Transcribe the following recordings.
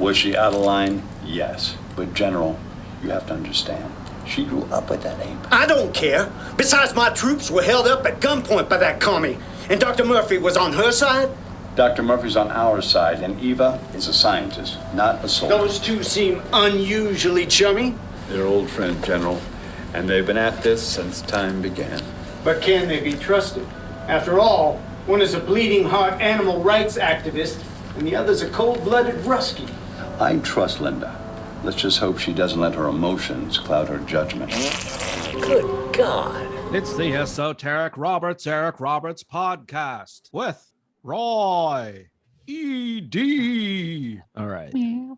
Was she out of line? Yes. But General, you have to understand, she grew up with that ape. I don't care. Besides, my troops were held up at gunpoint by that commie. And Dr. Murphy was on her side? Dr. Murphy's on our side, and Eva is a scientist, not a soldier. Those two seem unusually chummy. They're old friends, General, and they've been at this since time began. But can they be trusted? After all, one is a bleeding heart animal rights activist, and the other's a cold-blooded Ruskie. I trust Linda. Let's just hope she doesn't let her emotions cloud her judgment. Good God. It's the Esoteric Eric Roberts podcast with Roy E.D. All right.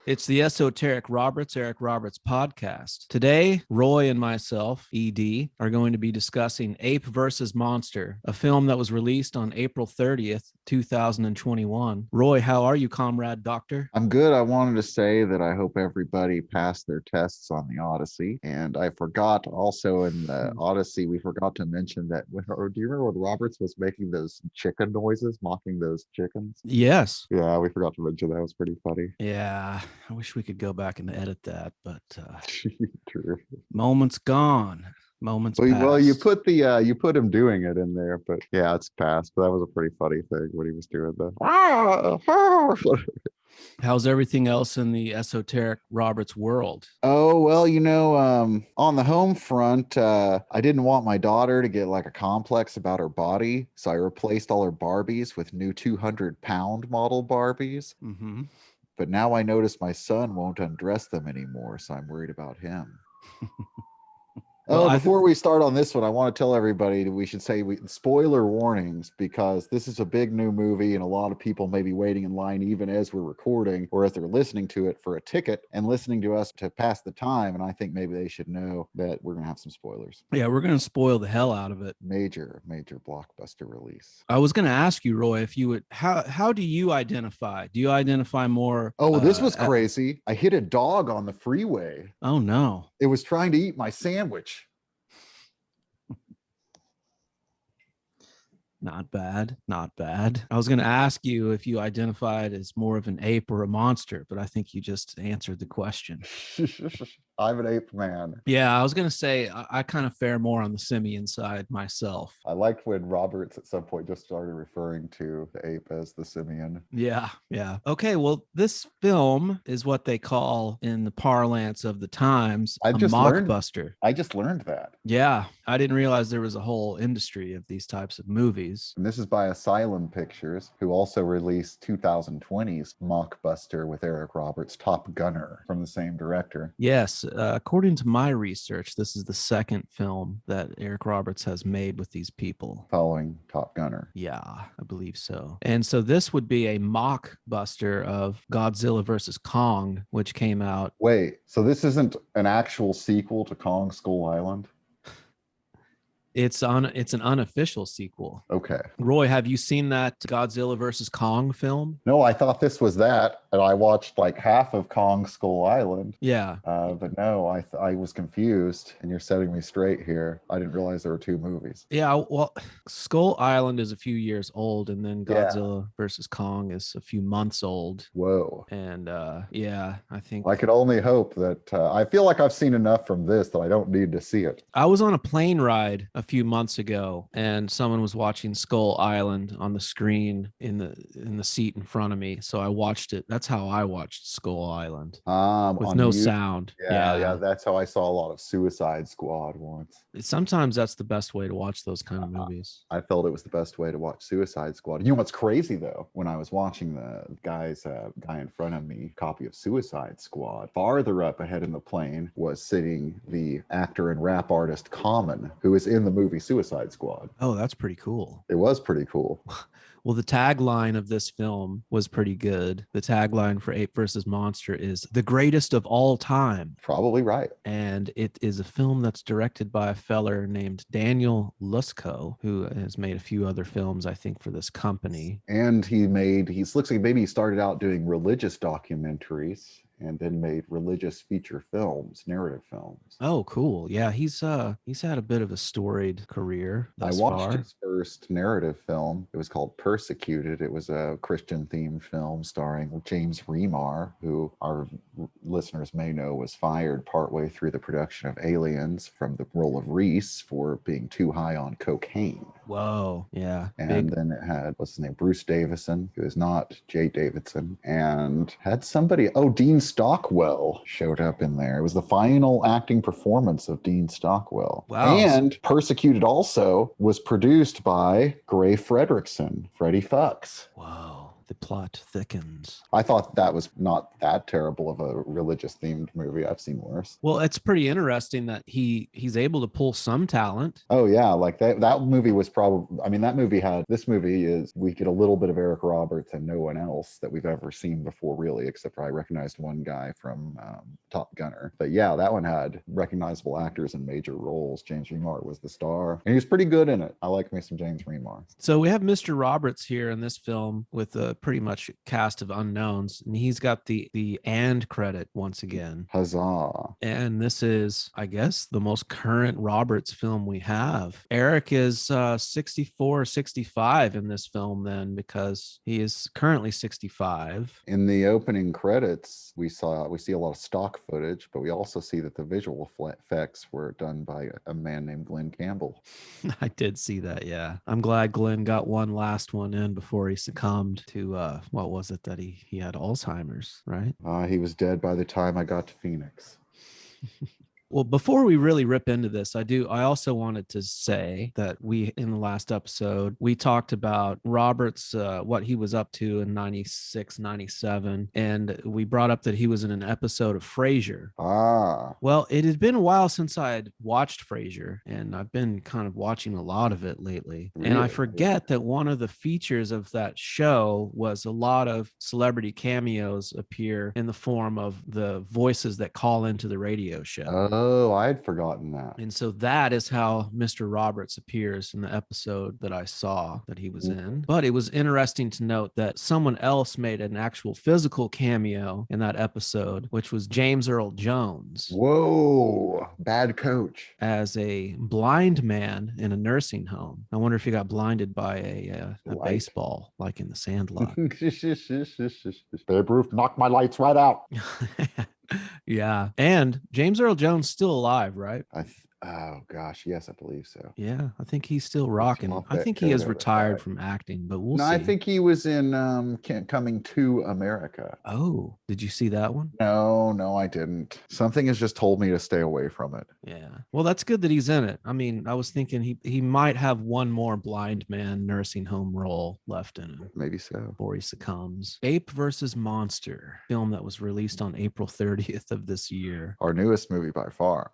It's the Esoteric Eric Roberts podcast. Today, Roy and myself, E.D., are going to be discussing Ape vs. Monster, a film that was released on April 30th, 2021. Roy, how are you, comrade doctor? I'm good. I wanted to say that I hope everybody passed their tests on the Odyssey. And I forgot also in the Odyssey, we forgot to mention that, do you remember when Roberts was making those chicken noises, mocking those chickens? Yes. Yeah, we forgot to mention that. It was pretty funny. Yeah, I wish we could go back and edit that, but True. Moments gone. Moments Well, past. you put him doing it in there, but yeah, it's past. But that was a pretty funny thing when he was doing the. How's everything else in the Esoteric Roberts world? Oh, well, on the home front, I didn't want my daughter to get like a complex about her body. So I replaced all her Barbies with new 200-pound model Barbies. Mm-hmm. But now I notice my son won't undress them anymore. So I'm worried about him. Well, Before we start on this one, I want to tell everybody that we should say spoiler warnings, because this is a big new movie and a lot of people may be waiting in line even as we're recording or as they're listening to it for a ticket and listening to us to pass the time. And I think maybe they should know that we're going to have some spoilers. Yeah, we're going to spoil the hell out of it. Major blockbuster release. I was going to ask you, Roy, if you would, how do you identify? Do you identify more? Oh, this was crazy. I hit a dog on the freeway. Oh, no. It was trying to eat my sandwich. Not bad. I was going to ask you if you identified as more of an ape or a monster, but I think you just answered the question. I'm an ape man. Yeah, I was going to say I kind of fare more on the simian side myself. I liked when Roberts at some point just started referring to the ape as the simian. Yeah. Okay, well, this film is what they call in the parlance of the times a mockbuster. I just learned that. Yeah, I didn't realize there was a whole industry of these types of movies. And this is by Asylum Pictures, who also released 2020's mockbuster with Eric Roberts, Top Gunner, from the same director. Yes, according to my research, this is the second film that Eric Roberts has made with these people. Following Top Gunner. Yeah, I believe so. And so this would be a mockbuster of Godzilla vs. Kong, which came out. Wait, so this isn't an actual sequel to Kong Skull Island? It's an unofficial sequel. Okay. Roy, have you seen that Godzilla versus Kong film? No, I thought this was that, and I watched like half of Kong Skull Island. Yeah. But no, I was confused, and you're setting me straight here. I didn't realize there were two movies. Yeah, well, Skull Island is a few years old, and then Godzilla versus Kong is a few months old. Whoa. And yeah, I think I could only hope that I feel like I've seen enough from this that I don't need to see it. I was on a plane ride a few months ago, and someone was watching Skull Island on the screen in the seat in front of me. So I watched it. That's how I watched Skull Island with no sound. Yeah, that's how I saw a lot of Suicide Squad once. Sometimes that's the best way to watch those kind of movies. I felt it was the best way to watch Suicide Squad. You know what's crazy though? When I was watching the guy in front of me, copy of Suicide Squad, farther up ahead in the plane was sitting the actor and rap artist Common, who is in the movie Suicide Squad. Oh, that's pretty cool. It was pretty cool. Well, the tagline of this film was pretty good. The tagline for Ape vs. Monster is the greatest of all time. Probably right. And it is a film that's directed by a feller named Daniel Lusko, who has made a few other films, I think, for this company. And he looks like maybe he started out doing religious documentaries. and then made religious feature films, narrative films. Oh, cool. Yeah, he's had a bit of a storied career I thus watched far. his first narrative film. It was called Persecuted. It was a Christian themed film starring James Remar, who our listeners may know was fired partway through the production of Aliens from the role of Reese for being too high on cocaine. Whoa. Yeah. And Big. then it had, what's his name, Bruce Davison, who is not Jay Davidson, and had somebody, Dean Stockwell showed up in there. It was the final acting performance of Dean Stockwell. Wow. And Persecuted also was produced by Gray Fredrickson, Freddie Fucks. Whoa. The plot thickens. I thought that was not that terrible of a religious themed movie. I've seen worse. Well, it's pretty interesting that he's able to pull some talent. Oh yeah, like that movie was probably, I mean, this movie is, we get a little bit of Eric Roberts and no one else that we've ever seen before, really, except for I recognized one guy from Top Gunner. But yeah, that one had recognizable actors in major roles. James Remar was the star, and he was pretty good in it. I like me some James Remar. So we have Mr. Roberts here in this film with a pretty much cast of unknowns, and he's got the and credit once again. Huzzah. And this is, I guess, the most current Roberts film we have. Eric is 64, 65 in this film then, because he is currently 65. In the opening credits, we see a lot of stock footage, but we also see that the visual effects were done by a man named Glenn Campbell. I did see that, yeah. I'm glad Glenn got one last one in before he succumbed to what was it that he had Alzheimer's, right? He was dead by the time I got to Phoenix. Well, before we really rip into this, I also wanted to say that in the last episode, we talked about Roberts, what he was up to in 96, 97. And we brought up that he was in an episode of Frasier. Ah. Well, it had been a while since I had watched Frasier, and I've been kind of watching a lot of it lately. Really? And I forget that one of the features of that show was a lot of celebrity cameos appear in the form of the voices that call into the radio show. Oh, I had forgotten that. And so that is how Mr. Roberts appears in the episode that I saw that he was in. But it was interesting to note that someone else made an actual physical cameo in that episode, which was James Earl Jones. Whoa, bad coach. As a blind man in a nursing home. I wonder if he got blinded by a baseball, like in The Sandlot. Babe Ruth knocked my lights right out. Yeah. And James Earl Jones still alive, right? Oh gosh, yes, I believe so. Yeah, I think he's still rocking. off I that think he has coat retired outside. from acting, but we'll No, see. I think he was in Coming to America. Oh, did you see that one? No, I didn't. Something has just told me to stay away from it. Yeah. Well, that's good that he's in it. I mean, I was thinking he might have one more blind man nursing home role left in him Maybe so. before he succumbs. Ape versus Monster, film that was released on April 30th of this year. Our newest movie by far.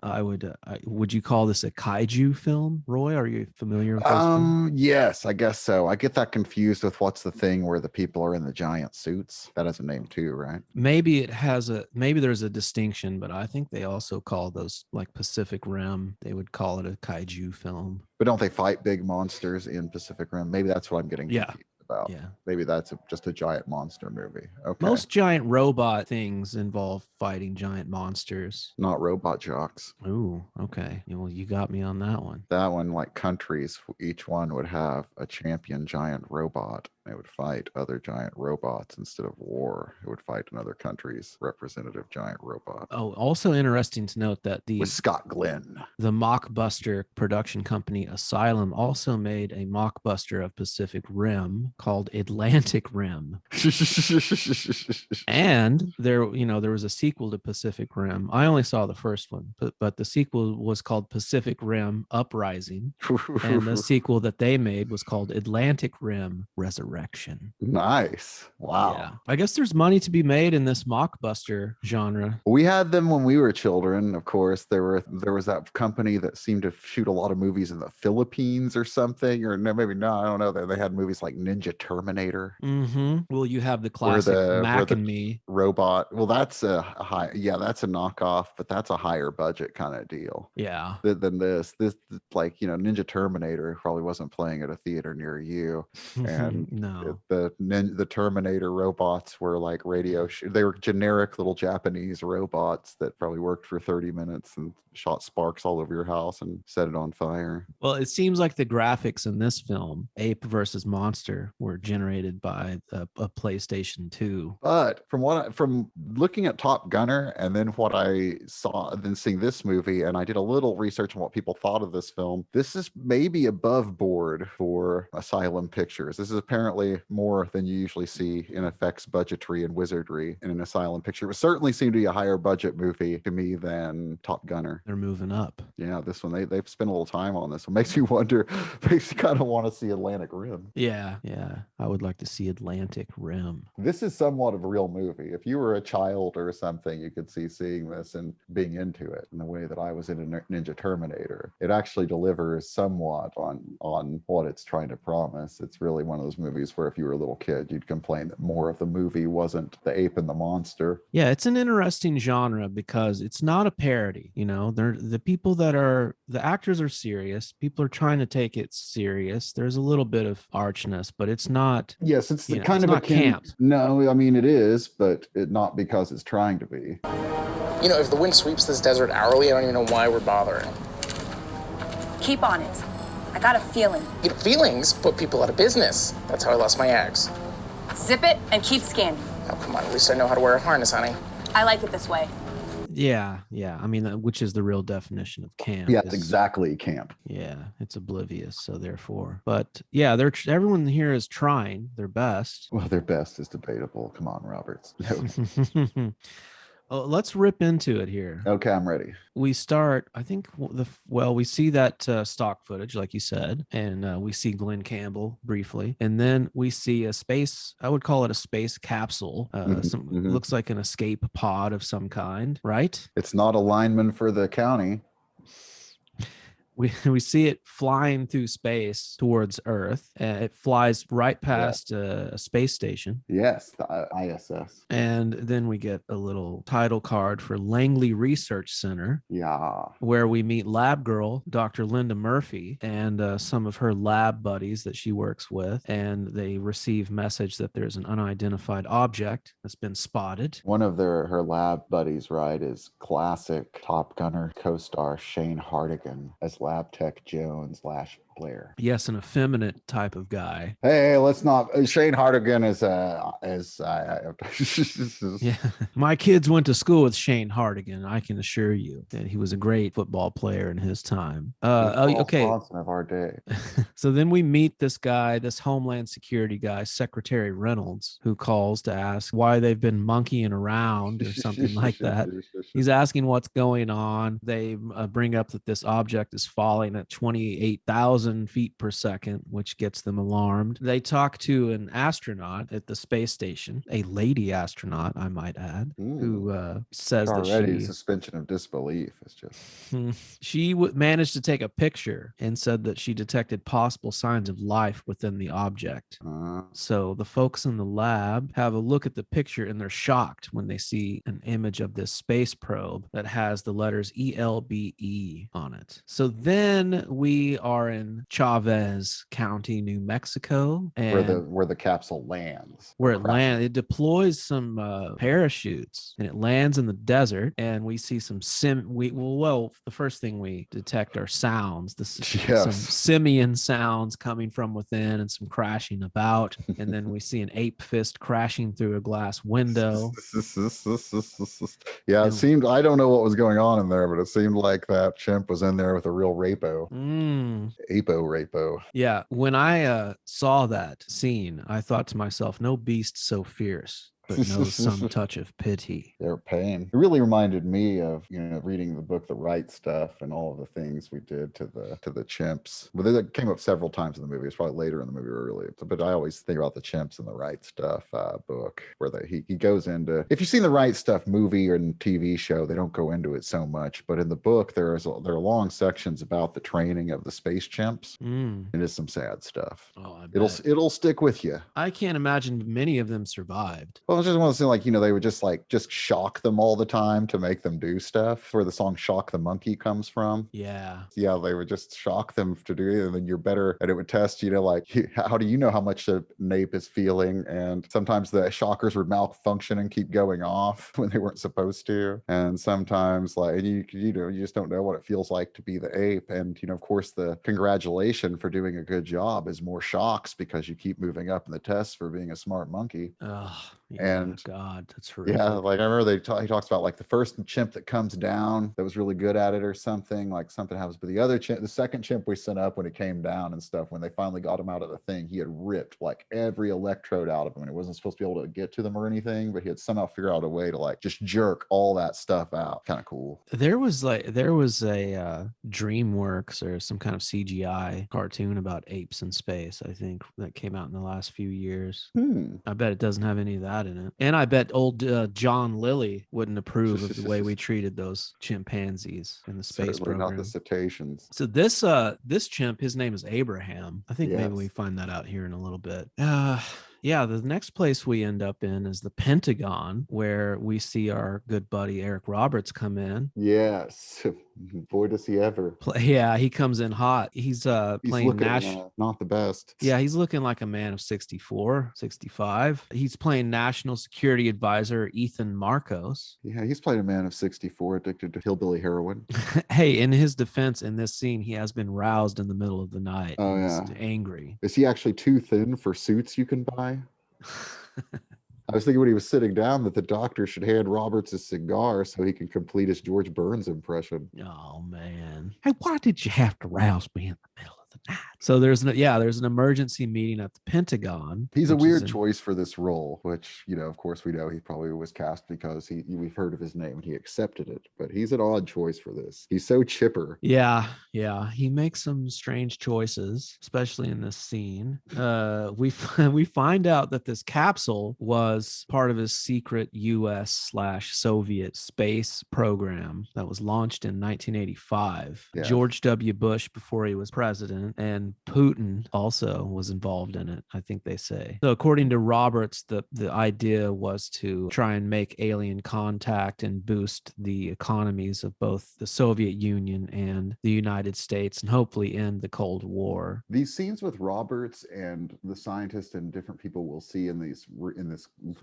Would you call this a kaiju film, Roy? Are you familiar with those films? Yes, I guess so. I get that confused with what's the thing where the people are in the giant suits. That has a name too, right? Maybe there's a distinction, but I think they also call those like Pacific Rim. They would call it a kaiju film. But don't they fight big monsters in Pacific Rim? Maybe that's what I'm getting confused about. Yeah. Maybe that's just a giant monster movie. Okay. Most giant robot things involve fighting giant monsters. Not Robot Jocks. Ooh, okay. Well, you got me on that one. That one, like countries, each one would have a champion giant robot. It would fight other giant robots instead of war. It would fight another country's representative giant robot. Oh, also interesting to note that With Scott Glenn. the mockbuster production company Asylum also made a mockbuster of Pacific Rim called Atlantic Rim. And there was a sequel to Pacific Rim. I only saw the first one, but the sequel was called Pacific Rim Uprising. And the sequel that they made was called Atlantic Rim Resurrection. Nice. Wow. Yeah. I guess there's money to be made in this mockbuster genre. We had them when we were children, of course. There was that company that seemed to shoot a lot of movies in the Philippines or something, or no, maybe no, I don't know. They had movies like Ninja Terminator. Mm-hmm. Well, you have the classic Mac and Me. Robot. Well, that's a high. Yeah, that's a knockoff, but that's a higher budget kind of deal Yeah. than this. This, like, Ninja Terminator probably wasn't playing at a theater near you, and No. the Terminator robots were like they were generic little Japanese robots that probably worked for 30 minutes and shot sparks all over your house and set it on fire. Well, it seems like the graphics in this film, Ape versus Monster, were generated by a PlayStation 2. But from looking at Top Gunner and then what I saw, then seeing this movie, and I did a little research on what people thought of this film, this is maybe above board for Asylum Pictures. This is apparently more than you usually see in effects, budgetry, and wizardry in an Asylum picture. It certainly seemed to be a higher budget movie to me than Top Gunner. They're moving up. Yeah, this one, they've spent a little time on this one. Makes me wonder, makes you kind of want to see Atlantic Rim. Yeah. I would like to see Atlantic Rim. This is somewhat of a real movie. If you were a child or something, you could see seeing this and being into it in the way that I was in a Ninja Terminator. It actually delivers somewhat on what it's trying to promise. It's really one of those movies where if you were a little kid, you'd complain that more of the movie wasn't the ape and the monster. Yeah, it's an interesting genre because it's not a parody. They're the actors are serious. People are trying to take it serious. There's a little bit of archness, but it's not. Yes, it's the kind it's of not camp. No, I mean it is, but not because it's trying to be. If the wind sweeps this desert hourly, I don't even know why we're bothering. Keep on it. I got a feeling. Feelings put people out of business. That's how I lost my ex. Zip it and keep scanning. Oh, come on. At least I know how to wear a harness, honey. I like it this way. Yeah. I mean, which is the real definition of camp. Yeah, it's exactly camp. Yeah, it's oblivious. So therefore, but yeah, everyone here is trying their best. Well, their best is debatable. Come on, Roberts. Let's rip into it here. Okay, I'm ready. We start, I think, we see that stock footage, like you said, and we see Glenn Campbell briefly. And then we see I would call it a space capsule. Looks like an escape pod of some kind, right? It's not a lineman for the county. We see it flying through space towards Earth. It flies right past a space station. Yes, the ISS. And then we get a little title card for Langley Research Center. Yeah. Where we meet lab girl, Dr. Linda Murphy, and some of her lab buddies that she works with. And they receive message that there's an unidentified object that's been spotted. One of her lab buddies, right, is classic Top Gunner co-star Shane Hartigan as Lab Tech Jones / Blair. Yes, an effeminate type of guy. Hey, let's not. Shane Hartigan is yeah. My kids went to school with Shane Hartigan. I can assure you that he was a great football player in his time. Okay. Johnson of our day. So then we meet this guy, this Homeland Security guy, Secretary Reynolds, who calls to ask why they've been monkeying around or something like that. He's asking what's going on. They bring up that this object is falling at 28,000 feet per second, which gets them alarmed. They talk to an astronaut at the space station, a lady astronaut, I might add, who says already suspension of disbelief. It's just she managed to take a picture and said that she detected possible signs of life within the object. So the folks in the lab have a look at the picture and they're shocked when they see an image of this space probe that has the letters ELBE on it. So then we are in Chavez County, New Mexico, and where the capsule lands. It deploys some parachutes and it lands in the desert, and we see some the first thing we detect are sounds. Some simian sounds coming from within and some crashing about, and then we see an ape fist crashing through a glass window. Yeah, it seemed, I don't know what was going on in there, but it seemed like that chimp was in there with a real rapo. Rapo. Yeah. When I saw that scene, I thought to myself, no beast so fierce, but knows some touch of pity. Their pain. It really reminded me of, reading the book, The Right Stuff, and all of the things we did to the chimps. But that came up several times in the movie. It's probably later in the movie, really. But I always think about the chimps in the Right Stuff book, where he goes into. If you've seen the Right Stuff movie or TV show, they don't go into it so much. But in the book, there are long sections about the training of the space chimps. It is some sad stuff. Oh, it'll stick with you. I can't imagine many of them survived. Well, Well, it's just one of those things like, they would just shock them all the time to make them do stuff, where the song Shock the Monkey comes from. Yeah. Yeah, they would just shock them to do it, and then you're better, and it would test, like, how do you know how much a nape is feeling? And sometimes the shockers would malfunction and keep going off when they weren't supposed to. And sometimes, like, you just don't know what it feels like to be the ape. And, of course, the congratulation for doing a good job is more shocks because you keep moving up in the tests for being a smart monkey. Oh, yeah, And God, that's horrific. yeah, like I remember he talks about like the first chimp that comes down that was really good at it or something, like something happens. But the second chimp we sent up when it came down and stuff, when they finally got him out of the thing, he had ripped like every electrode out of him, and it wasn't supposed to be able to get to them or anything, but he had somehow figured out a way to like just jerk all that stuff out. Kind of cool. There was a DreamWorks or some kind of CGI cartoon about apes in space, I think, that came out in the last few years. I bet it doesn't have any of that in it. And I bet old John Lilly wouldn't approve of the way we treated those chimpanzees in the space Certainly program. not the cetaceans. So this chimp, his name is Abraham. I think maybe we find that out here in a little bit. Yeah, the next place we end up in is the Pentagon, where we see our good buddy Eric Roberts come in. Yes. Boy, does he ever. Yeah, he comes in hot. He's playing looking not the best. Yeah, he's looking like a man of 64, 65. He's playing National Security Advisor Ethan Marcos. Yeah, he's playing a man of 64 addicted to hillbilly heroin. Hey, in his defense, in this scene, he has been roused in the middle of the night. Oh, He's yeah. angry. Is he actually too thin for suits you can buy? I was thinking when he was sitting down that the doctor should hand Roberts a cigar so he can complete his George Burns impression. Oh, man. Hey, why did you have to rouse me in the middle of the night? So there's an emergency meeting at the Pentagon. He's a weird choice for this role, which, of course we know he probably was cast because we've heard of his name and he accepted it, but he's an odd choice for this. He's so chipper. Yeah. He makes some strange choices, especially in this scene. We find out that this capsule was part of his secret US/Soviet space program that was launched in 1985. Yeah. George W. Bush before he was president, and Putin also was involved in it, I think they say. So according to Roberts, the idea was to try and make alien contact and boost the economies of both the Soviet Union and the United States, and hopefully end the Cold War. These scenes with Roberts and the scientists and different people we'll see in this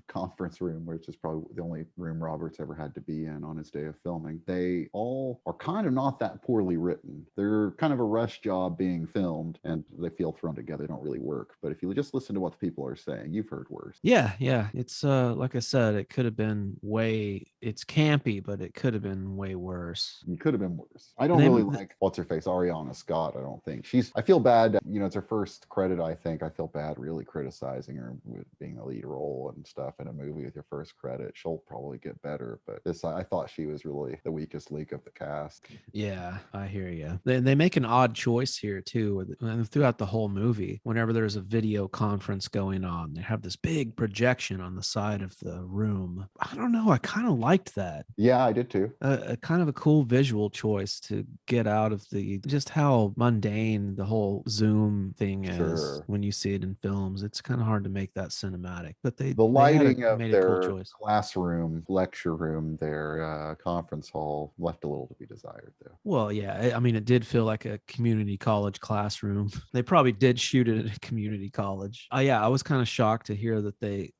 conference room, which is probably the only room Roberts ever had to be in on his day of filming, they all are kind of not that poorly written. They're kind of a rush job being filmed, and they feel thrown together. They don't really work. But if you just listen to what the people are saying, you've heard worse. Yeah. It's like I said, it could have been it's campy, but it could have been way worse. It could have been worse. I don't really like what's her face, Ariana Scott. I don't think I feel bad. It's her first credit. I think I feel bad really criticizing her with being a lead role and stuff in a movie with your first credit. She'll probably get better, but I thought she was really the weakest link of the cast. Yeah, I hear you. They make an odd choice here too. Throughout the whole movie, whenever there's a video conference going on, they have this big projection on the side of the room. I don't know. I kind of liked that. Yeah, I did too. A kind of a cool visual choice to get out of just how mundane the whole Zoom thing is when you see it in films. It's kind of hard to make that cinematic, but the lighting of their cool classroom, lecture room, their conference hall left a little to be desired though. Well, yeah, I mean, it did feel like a community college classroom. They probably did shoot it at a community college. Yeah, I was kind of shocked to hear that they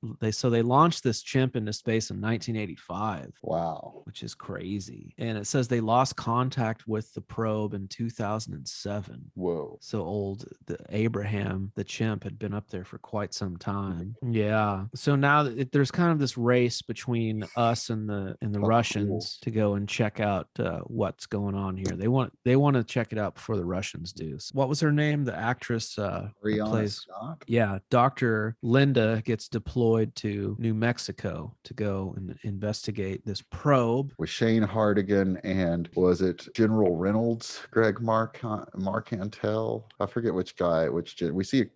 launched this chimp into space in 1985. Wow. Which is crazy. And it says they lost contact with the probe in 2007. Whoa. So the Abraham, the chimp, had been up there for quite some time. Yeah. So now there's kind of this race between us and the Russians to go and check out what's going on here. They want to check it out before the Russians do. So what was her name? The actress Ariana Scott? Yeah, Dr. Linda gets deployed to New Mexico to go and investigate this probe. With Shane Hardigan and was it General Reynolds, Greg Marcantel? I forget which guy, we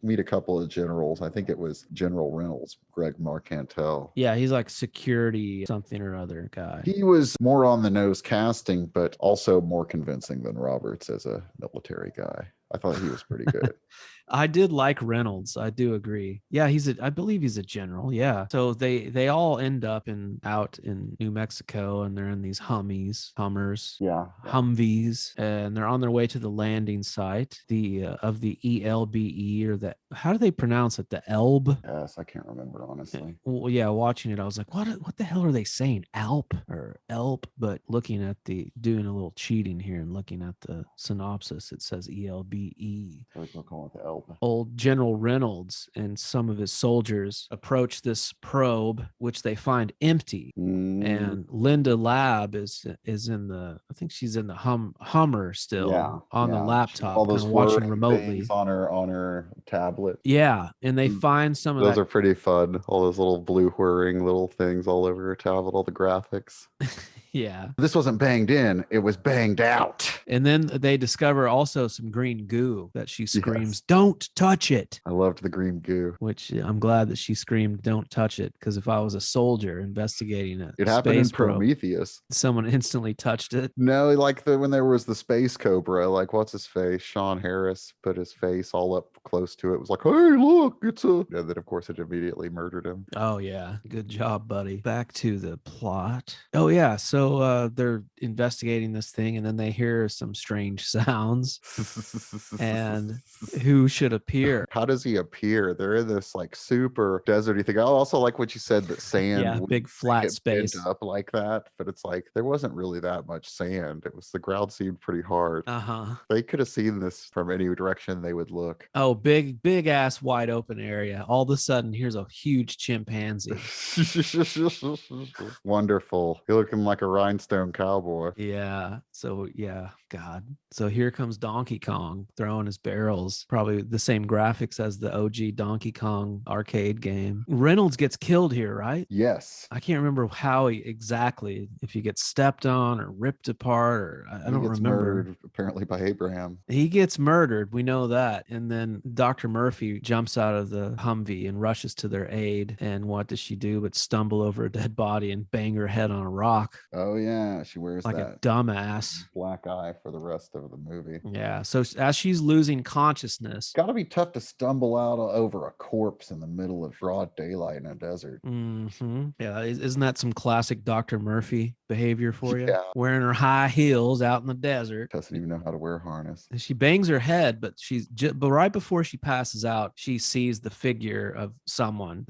meet a couple of generals. I think it was General Reynolds, Greg Marcantel. Yeah, he's like security something or other guy. He was more on the nose casting, but also more convincing than Roberts as a military guy. I thought he was pretty good. I did like Reynolds. I do agree. Yeah, I believe he's a general. Yeah. So they all end up out in New Mexico, and they're in these Hummers, Yeah. Humvees, and they're on their way to the landing site, of the ELBE, or how do they pronounce it? The Elb. Yes, I can't remember honestly. Well, yeah, watching it, I was like, what the hell are they saying? Alp or Elp? But doing a little cheating here and looking at the synopsis, it says ELBE. So we're calling it the Elb. Old General Reynolds and some of his soldiers approach this probe, which they find empty. And Linda Lab is in I think she's in the Hummer still, on the laptop, all those kind of watching flirting remotely things on her tablet. Yeah, and they find some of Those that. are pretty fun. All those little blue whirring little things all over her tablet, all the graphics. Yeah. This wasn't banged in, it was banged out. And then they discover also some green goo that she screams, "Don't touch it." I loved the green goo. Which I'm glad that she screamed, "Don't touch it," because if I was a soldier investigating It happened in space probe, Prometheus. someone instantly touched it. No, like when there was the space cobra, like what's his face? Sean Harris put his face all up close to it. It was like, hey, look, it's a. And then of course it immediately murdered him. Oh yeah, good job, buddy. Back to the plot. Oh yeah, so they're investigating this thing, and then they hear some strange sounds. And who should appear? How does he appear? They're in this like super deserty thing. I also like what you said, that sand, Yeah, big flat get bent space. up like that, but it's like there wasn't really that much sand. It was, the ground seemed pretty hard. They could have seen this from any direction they would look. Oh, big ass wide open area. All of a sudden, here's a huge chimpanzee. Wonderful. You're looking like a rhinestone cowboy. Yeah. So yeah, God. So here comes Donkey Kong throwing his barrels. Probably the same graphics as the OG Donkey Kong arcade game. Reynolds gets killed here, right? Yes. I can't remember how exactly, if he gets stepped on or ripped apart, or I don't remember. Murdered, apparently by Abraham. He gets murdered. We know that. And then Dr. Murphy jumps out of the Humvee and rushes to their aid. And what does she do but stumble over a dead body and bang her head on a rock? Oh yeah, she wears like that a dumbass black eye for the rest of the movie. Yeah. So as she's losing consciousness, Got to be tough to stumble out over a corpse in the middle of broad daylight in a desert. Yeah, isn't that some classic Dr. Murphy behavior for you? Yeah. Wearing her high heels out in the desert. Doesn't even know how to wear a harness. And she bangs her head, but but right before she passes out, she sees the figure of someone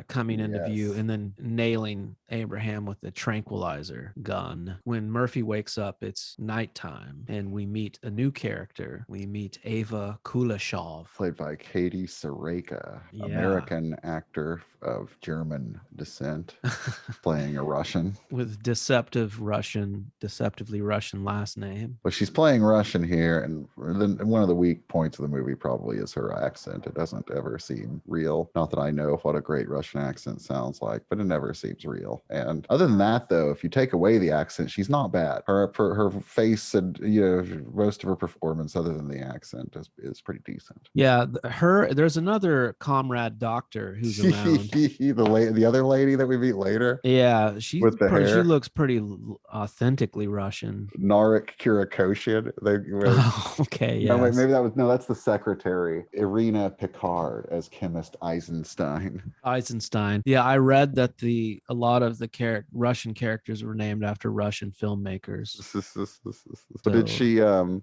coming into view, and then nailing Abraham with a tranquilizer gun. When Murphy wakes up, it's nighttime, and we meet a new character. We meet Ava Kuleshov, played by Katie Sareka, Yeah. American actor of German descent, playing a Russian. with deceptively Russian last name. But she's playing Russian here, and then one of the weak points of the movie probably is her accent. It doesn't ever seem real. Not that I know what a great Russian accent sounds like, but it never seems real. And other than that, though, if you take away the accent, she's not bad. Her face and most of her performance, other than the accent, is pretty decent. Yeah, there's another comrade doctor who's around. the other lady that we meet later. Yeah, she with the hair. She looks pretty authentically Russian. Narek Kurakoshin. Okay, yeah. No, wait, yes. maybe that's the secretary, Irina Picard, as chemist Eisenstein. Eisenstein. Yeah, I read that a lot of the Russian characters were named after Russian filmmakers. So did she have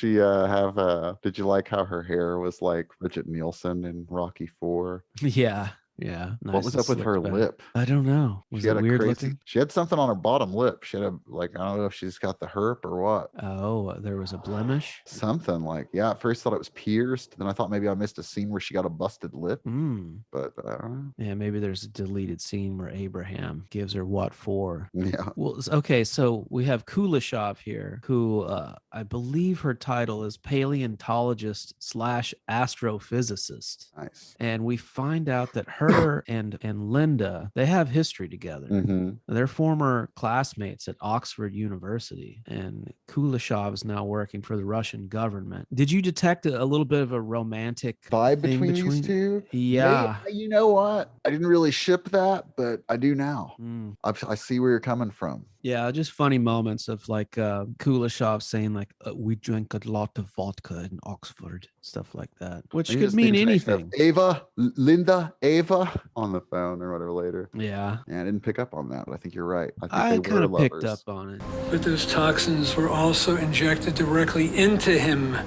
did you like how her hair was like Bridget Nielsen in Rocky IV? Yeah. Yeah. What was up with her lip? I don't know. Was it weird looking? She had something on her bottom lip. She had I don't know if she's got the herp or what. Oh, there was a blemish? Something at first thought it was pierced. Then I thought maybe I missed a scene where she got a busted lip. But I don't know. Yeah, maybe there's a deleted scene where Abraham gives her what for. Yeah. Well, okay, so we have Kuleshov here, who I believe her title is paleontologist / astrophysicist. Nice. And we find out that her her and Linda, they have history together. Mm-hmm. They're former classmates at Oxford University, and Kuleshov is now working for the Russian government. Did you detect a little bit of a romantic Vibe thing between these two? Yeah. You know what? I didn't really ship that, but I do now. Mm. I see where you're coming from. Yeah, just funny moments of like Kuleshov saying like, we drink a lot of vodka in Oxford, stuff like that, which I need could this mean thing to make stuff. anything. Ava, Linda, Ava on the phone or whatever later. Yeah, Yeah, I didn't pick up on that, but I think you're right. I think I they kind were of picked lovers. up on it. But those toxins were also injected directly into him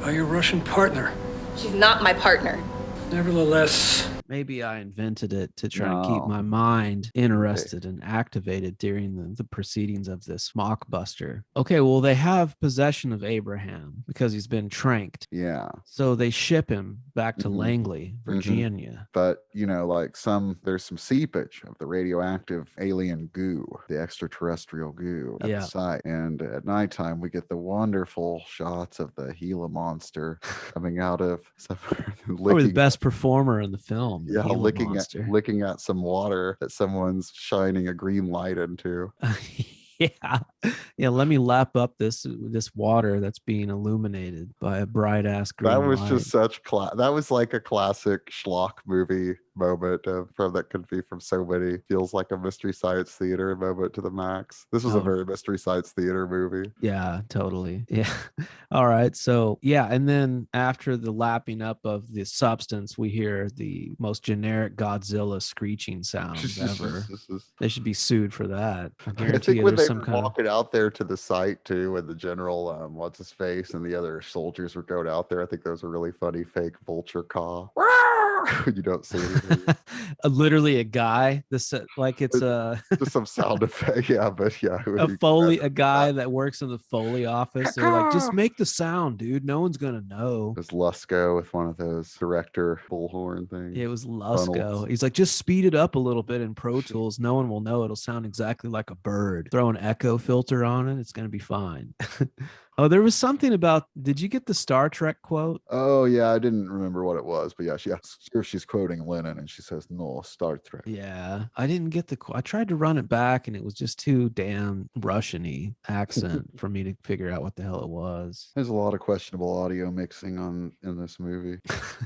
by your Russian partner. She's not my partner. Nevertheless, Maybe I invented it to try and keep No. my mind interested and activated during the proceedings of this mockbuster. Okay, well, they have possession of Abraham because he's been tranked. Yeah. So they ship him back to Mhm. Langley, Virginia. But, you know, like there's some seepage of the radioactive alien goo, the extraterrestrial goo at Yeah. the site. And at nighttime, we get the wonderful shots of the Gila monster coming out of Probably the best performer in the film. The Yeah, Gila licking monster. licking at some water that someone's shining a green light into. Yeah. Let me lap up this water that's being illuminated by a bright ass green That was light. just such that was like a classic schlock movie moment from that could be from so many. Feels like a Mystery Science Theater moment to the max. This was a very Mystery Science Theater movie. Yeah, totally. Yeah. All right. So yeah, and then after the lapping up of the substance, we hear the most generic Godzilla screeching sounds ever. They should be sued for that. I I guarantee think you when there's they some were kind of walking out there to the site too, and the general, what's his face, and the other soldiers were going out there, I think those were really funny fake vulture caw. You don't see anything. literally a guy. This like it's a Just some sound effect. Yeah, but yeah. a guy that works in the Foley office. They're like, just make the sound, dude. No one's gonna know. It was Lusco with one of those director bullhorn things. It was Lusco. Funnels. He's like, just speed it up a little bit in Pro Tools. No one will know. It'll sound exactly like a bird. Throw an echo filter on it. It's going to be fine. Oh, there was something about, did you get the Star Trek quote? Oh, yeah. I didn't remember what it was, but yeah, she asks if she's quoting Lennon and she says, no, Star Trek. Yeah. I didn't get the quote. I tried to run it back and it was just too damn Russian-y accent for me to figure out what the hell it was. There's a lot of questionable audio mixing in this movie.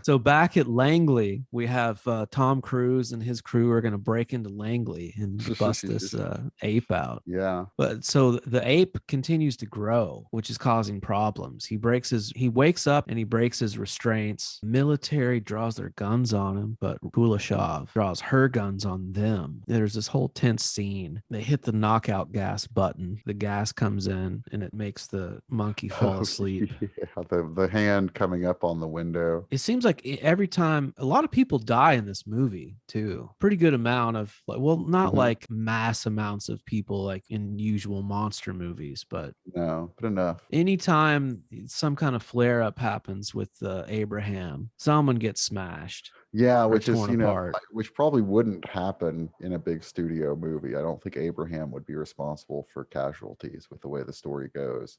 So back at Langley, we have Tom Cruise and his crew are going to break into Langley and bust this ape out. Yeah. But so the ape continues to grow, which is causing problems. He wakes up and he breaks his restraints. Military draws their guns on him, but Kuleshov draws her guns on them. There's this whole tense scene. They hit the knockout gas button. The gas comes in and it makes the monkey fall asleep. Yeah, the hand coming up on the window. It seems like every time a lot of people die in this movie too. Pretty good amount of, well, not like mass amounts of people like in usual monster movies, but no, but enough. Anytime some kind of flare up happens with Abraham, someone gets smashed. Yeah, which is, apart. which probably wouldn't happen in a big studio movie. I don't think Abraham would be responsible for casualties with the way the story goes.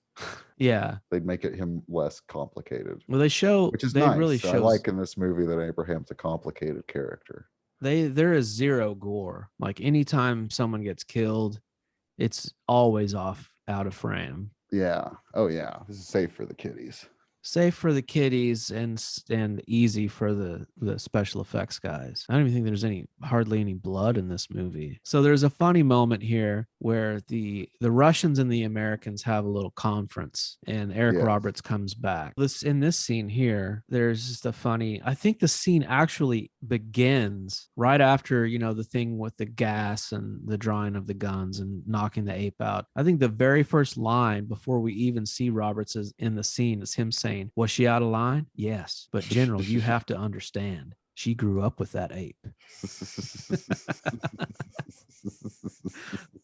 Yeah. They'd make him less complicated. Well, which is nice. Really I like in this movie that Abraham's a complicated character. There is zero gore. Like anytime someone gets killed, it's always out of frame. Yeah. Oh yeah. This is safe for the kiddies. Safe for the kiddies and easy for the special effects guys. I don't even think there's hardly any blood in this movie. So there's a funny moment here where the Russians and the Americans have a little conference and Eric Roberts comes back. In this scene here, there's just I think the scene actually begins right after, the thing with the gas and the drawing of the guns and knocking the ape out. I think the very first line before we even see Roberts in the scene is him saying, was she out of line? Yes. But General, you have to understand, she grew up with that ape.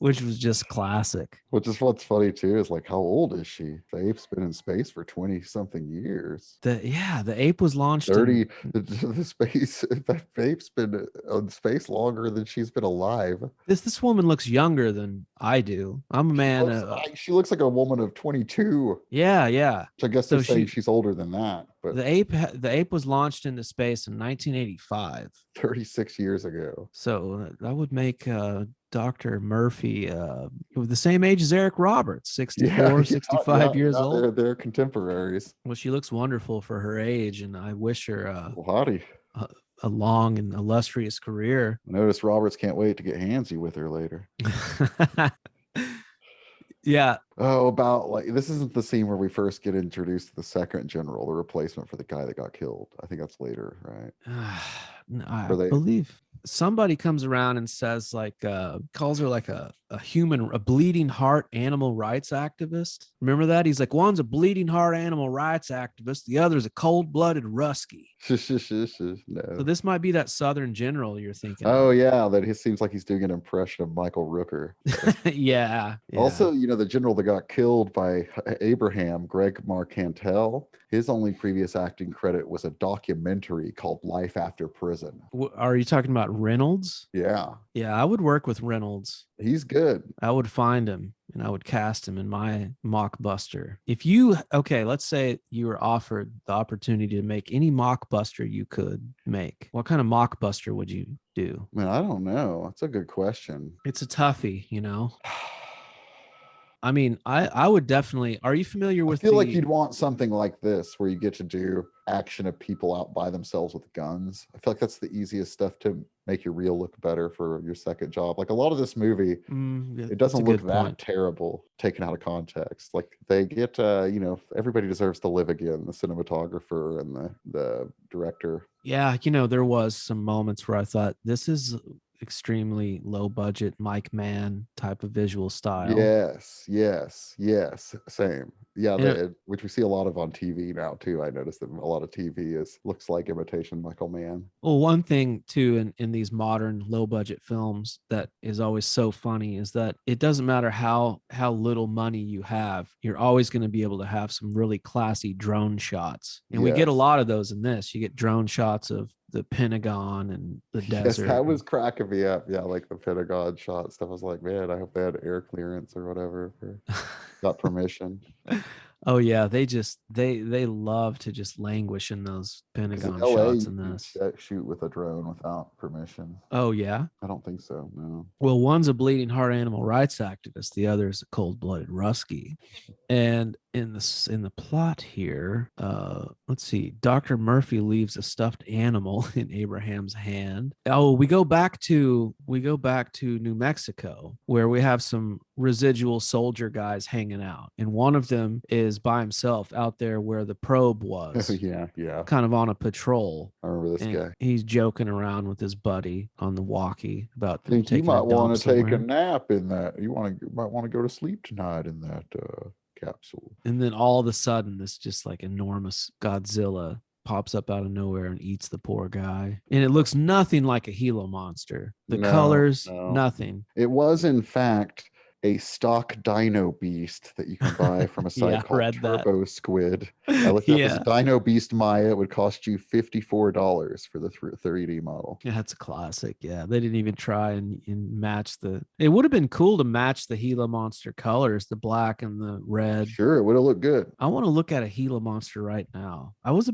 which was just classic. Which is what's funny too, is like, how old is she? The ape's been in space for 20 something years. The ape was launched 30, in the space, that ape's been on space longer than she's been alive. this woman looks younger than I do. I'm a man. She looks like a woman of 22. Yeah. Which I guess So they're saying she's older than that, but the ape was launched into space in 1985. 36 years ago. So that would make Dr. Murphy the same age as Eric Roberts, 64, 65 years old. They're contemporaries. Well, she looks wonderful for her age, and I wish her Hottie. a long and illustrious career. I notice Roberts can't wait to get handsy with her later. Yeah. Oh, about like this isn't the scene where we first get introduced to the second general, the replacement for the guy that got killed. I think that's later, right? I believe somebody comes around and says calls her like a bleeding heart animal rights activist. Remember that? He's like, one's a bleeding heart animal rights activist, the other's a cold-blooded Rusky. No. So this might be that Southern general you're thinking. Oh yeah, that he seems like he's doing an impression of Michael Rooker. Yeah. Also, the general that got killed by Abraham, Greg Marcantel, his only previous acting credit was a documentary called Life After Prison. Are you talking about Reynolds? Yeah. Yeah, I would work with Reynolds. He's good. I would find him and I would cast him in my mockbuster. Let's say you were offered the opportunity to make any mockbuster you could make. What kind of mockbuster would you do? Man, I don't know. That's a good question. It's a toughie, I mean, I would definitely. Are you familiar with? I feel like you'd want something like this, where you get to do action of people out by themselves with guns. I feel like that's the easiest stuff to make your reel look better for your second job. Like a lot of this movie, it doesn't look that terrible taken out of context. Like they get, everybody deserves to live again. The cinematographer and the director. Yeah, there was some moments where I thought this is extremely low budget Mike Mann type of visual style. Yes, same. Yeah, which we see a lot of on TV now too. I noticed that a lot of TV looks like imitation Michael Mann. Well, one thing too in these modern low budget films that is always so funny is that it doesn't matter how little money you have, you're always going to be able to have some really classy drone shots. And we get a lot of those in this. You get drone shots of the Pentagon and the desert. Yes, that was cracking me up. Yeah, like the Pentagon shot stuff. I was like, man, I hope they had air clearance or whatever. Got permission. Oh yeah, they love to just languish in those Pentagon shots in this. Shoot with a drone without permission. Oh yeah? I don't think so, no. Well, one's a bleeding heart animal rights activist, the other is a cold-blooded Rusky. And in the plot here, let's see, Dr. Murphy leaves a stuffed animal in Abraham's hand. Oh, we go back to New Mexico, where we have some residual soldier guys hanging out, and one of them is by himself out there where the probe was. Yeah Kind of on a patrol. I remember this guy. He's joking around with his buddy on the walkie about I think you might want to take a nap in that. You might want to go to sleep tonight in that capsule. And then all of a sudden this just like enormous Godzilla pops up out of nowhere and eats the poor guy. And it looks nothing like a Gila monster. The colors, nothing. It was in fact a stock dino beast that you can buy from a site called Turbo Squid. I looked up as Dino Beast Maya. It would cost you $54 for the 3D model. Yeah, that's a classic. Yeah, they didn't even try and match it would have been cool to match the Gila monster colors, the black and the red. Sure, it would have looked good. I want to look at a Gila monster right now. I was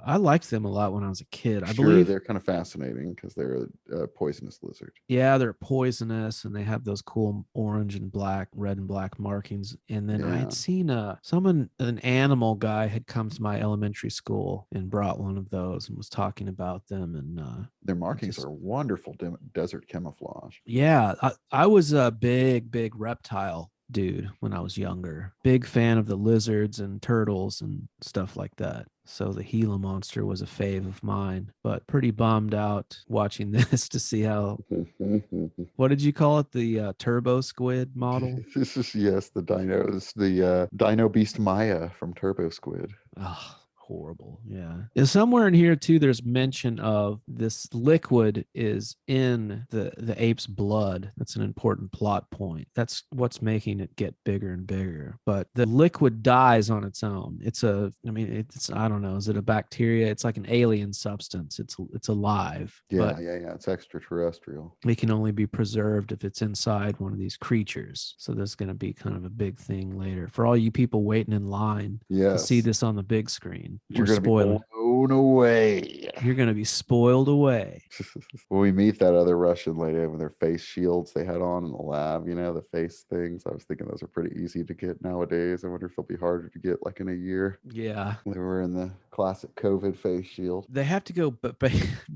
I liked them a lot when I was a kid. I believe they're kind of fascinating because they're a poisonous lizard. Yeah, they're poisonous and they have those cool orange and black, red and black markings. And then I had seen an animal guy had come to my elementary school and brought one of those and was talking about them. And their markings are wonderful desert camouflage. Yeah, I was a big reptile dude when I was younger. Big fan of the lizards and turtles and stuff like that. So the Gila monster was a fave of mine, but pretty bummed out watching this to see how, what did you call it? The Turbo Squid model? Yes, the dinos, the Dino Beast Maya from Turbo Squid. Oh, horrible. Yeah. And somewhere in here too, there's mention of this liquid is in the ape's blood. That's an important plot point. That's what's making it get bigger and bigger. But the liquid dies on its own. I don't know. Is it a bacteria? It's like an alien substance. It's alive. Yeah, But it's extraterrestrial. it can only be preserved if it's inside one of these creatures. So there's going to be kind of a big thing later for all you people waiting in line to see Yes. this on the big screen. You're We're going to be spoiling. blown away. You're going to be spoiled away. When we meet that other Russian lady with their face shields they had on in the lab, the face things, I was thinking those are pretty easy to get nowadays. I wonder if it'll be harder to get like in a year. Yeah. They were in the classic COVID face shield. They have to go, but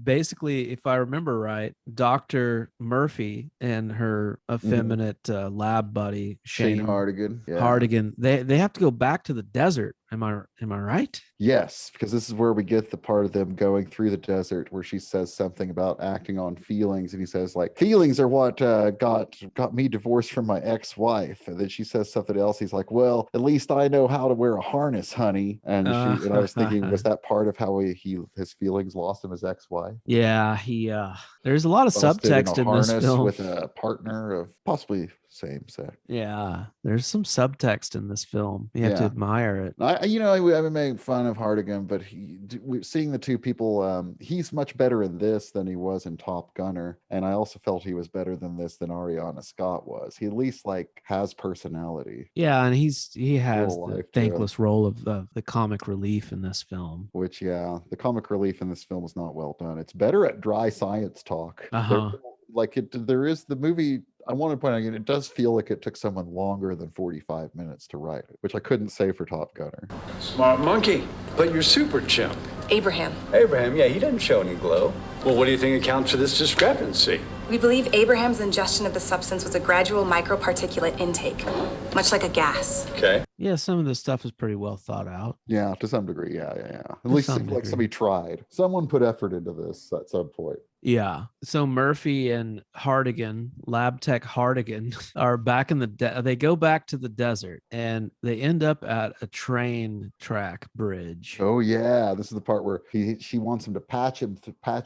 basically, if I remember right, Dr. Murphy and her effeminate lab buddy, Shane Shane Hardigan. Yeah. Hardigan, they have to go back to the desert. Am I right? Yes, because this is where we get the part of them going through the desert where she says something about acting on feelings, and he says like, feelings are what got me divorced from my ex-wife. And then she says something else. He's like, well, at least I know how to wear a harness, honey. And and I was thinking, was that part of how his feelings lost him his ex-wife? Yeah, there's a lot of Busted subtext in this film with a partner of possibly same sex. Yeah, there's some subtext in this film. You have to admire it. I've been making fun of Hardigan, but seeing the two people, he's much better in this than he was in Top Gunner, and I also felt he was better than this than Ariana Scott was. He at least has personality. Yeah, and he has the thankless him. Role of the comic relief in this film. Which, the comic relief in this film is not well done. It's better at dry science talk. There is the movie. I want to point out again, it does feel like it took someone longer than 45 minutes to write it, which I couldn't say for Top Gunner. Smart monkey, but you're super chimp. Abraham. Abraham, yeah, he doesn't show any glow. Well, what do you think accounts for this discrepancy? We believe Abraham's ingestion of the substance was a gradual microparticulate intake, much like a gas. Okay. Yeah, some of this stuff is pretty well thought out. Yeah, to some degree. Yeah. At least it seems like somebody tried. Someone put effort into this at some point. Yeah. So Murphy and Hardigan, Lab Tech Hardigan, are back in they go back to the desert and they end up at a train track bridge. Oh yeah, this is the part where she wants him to patch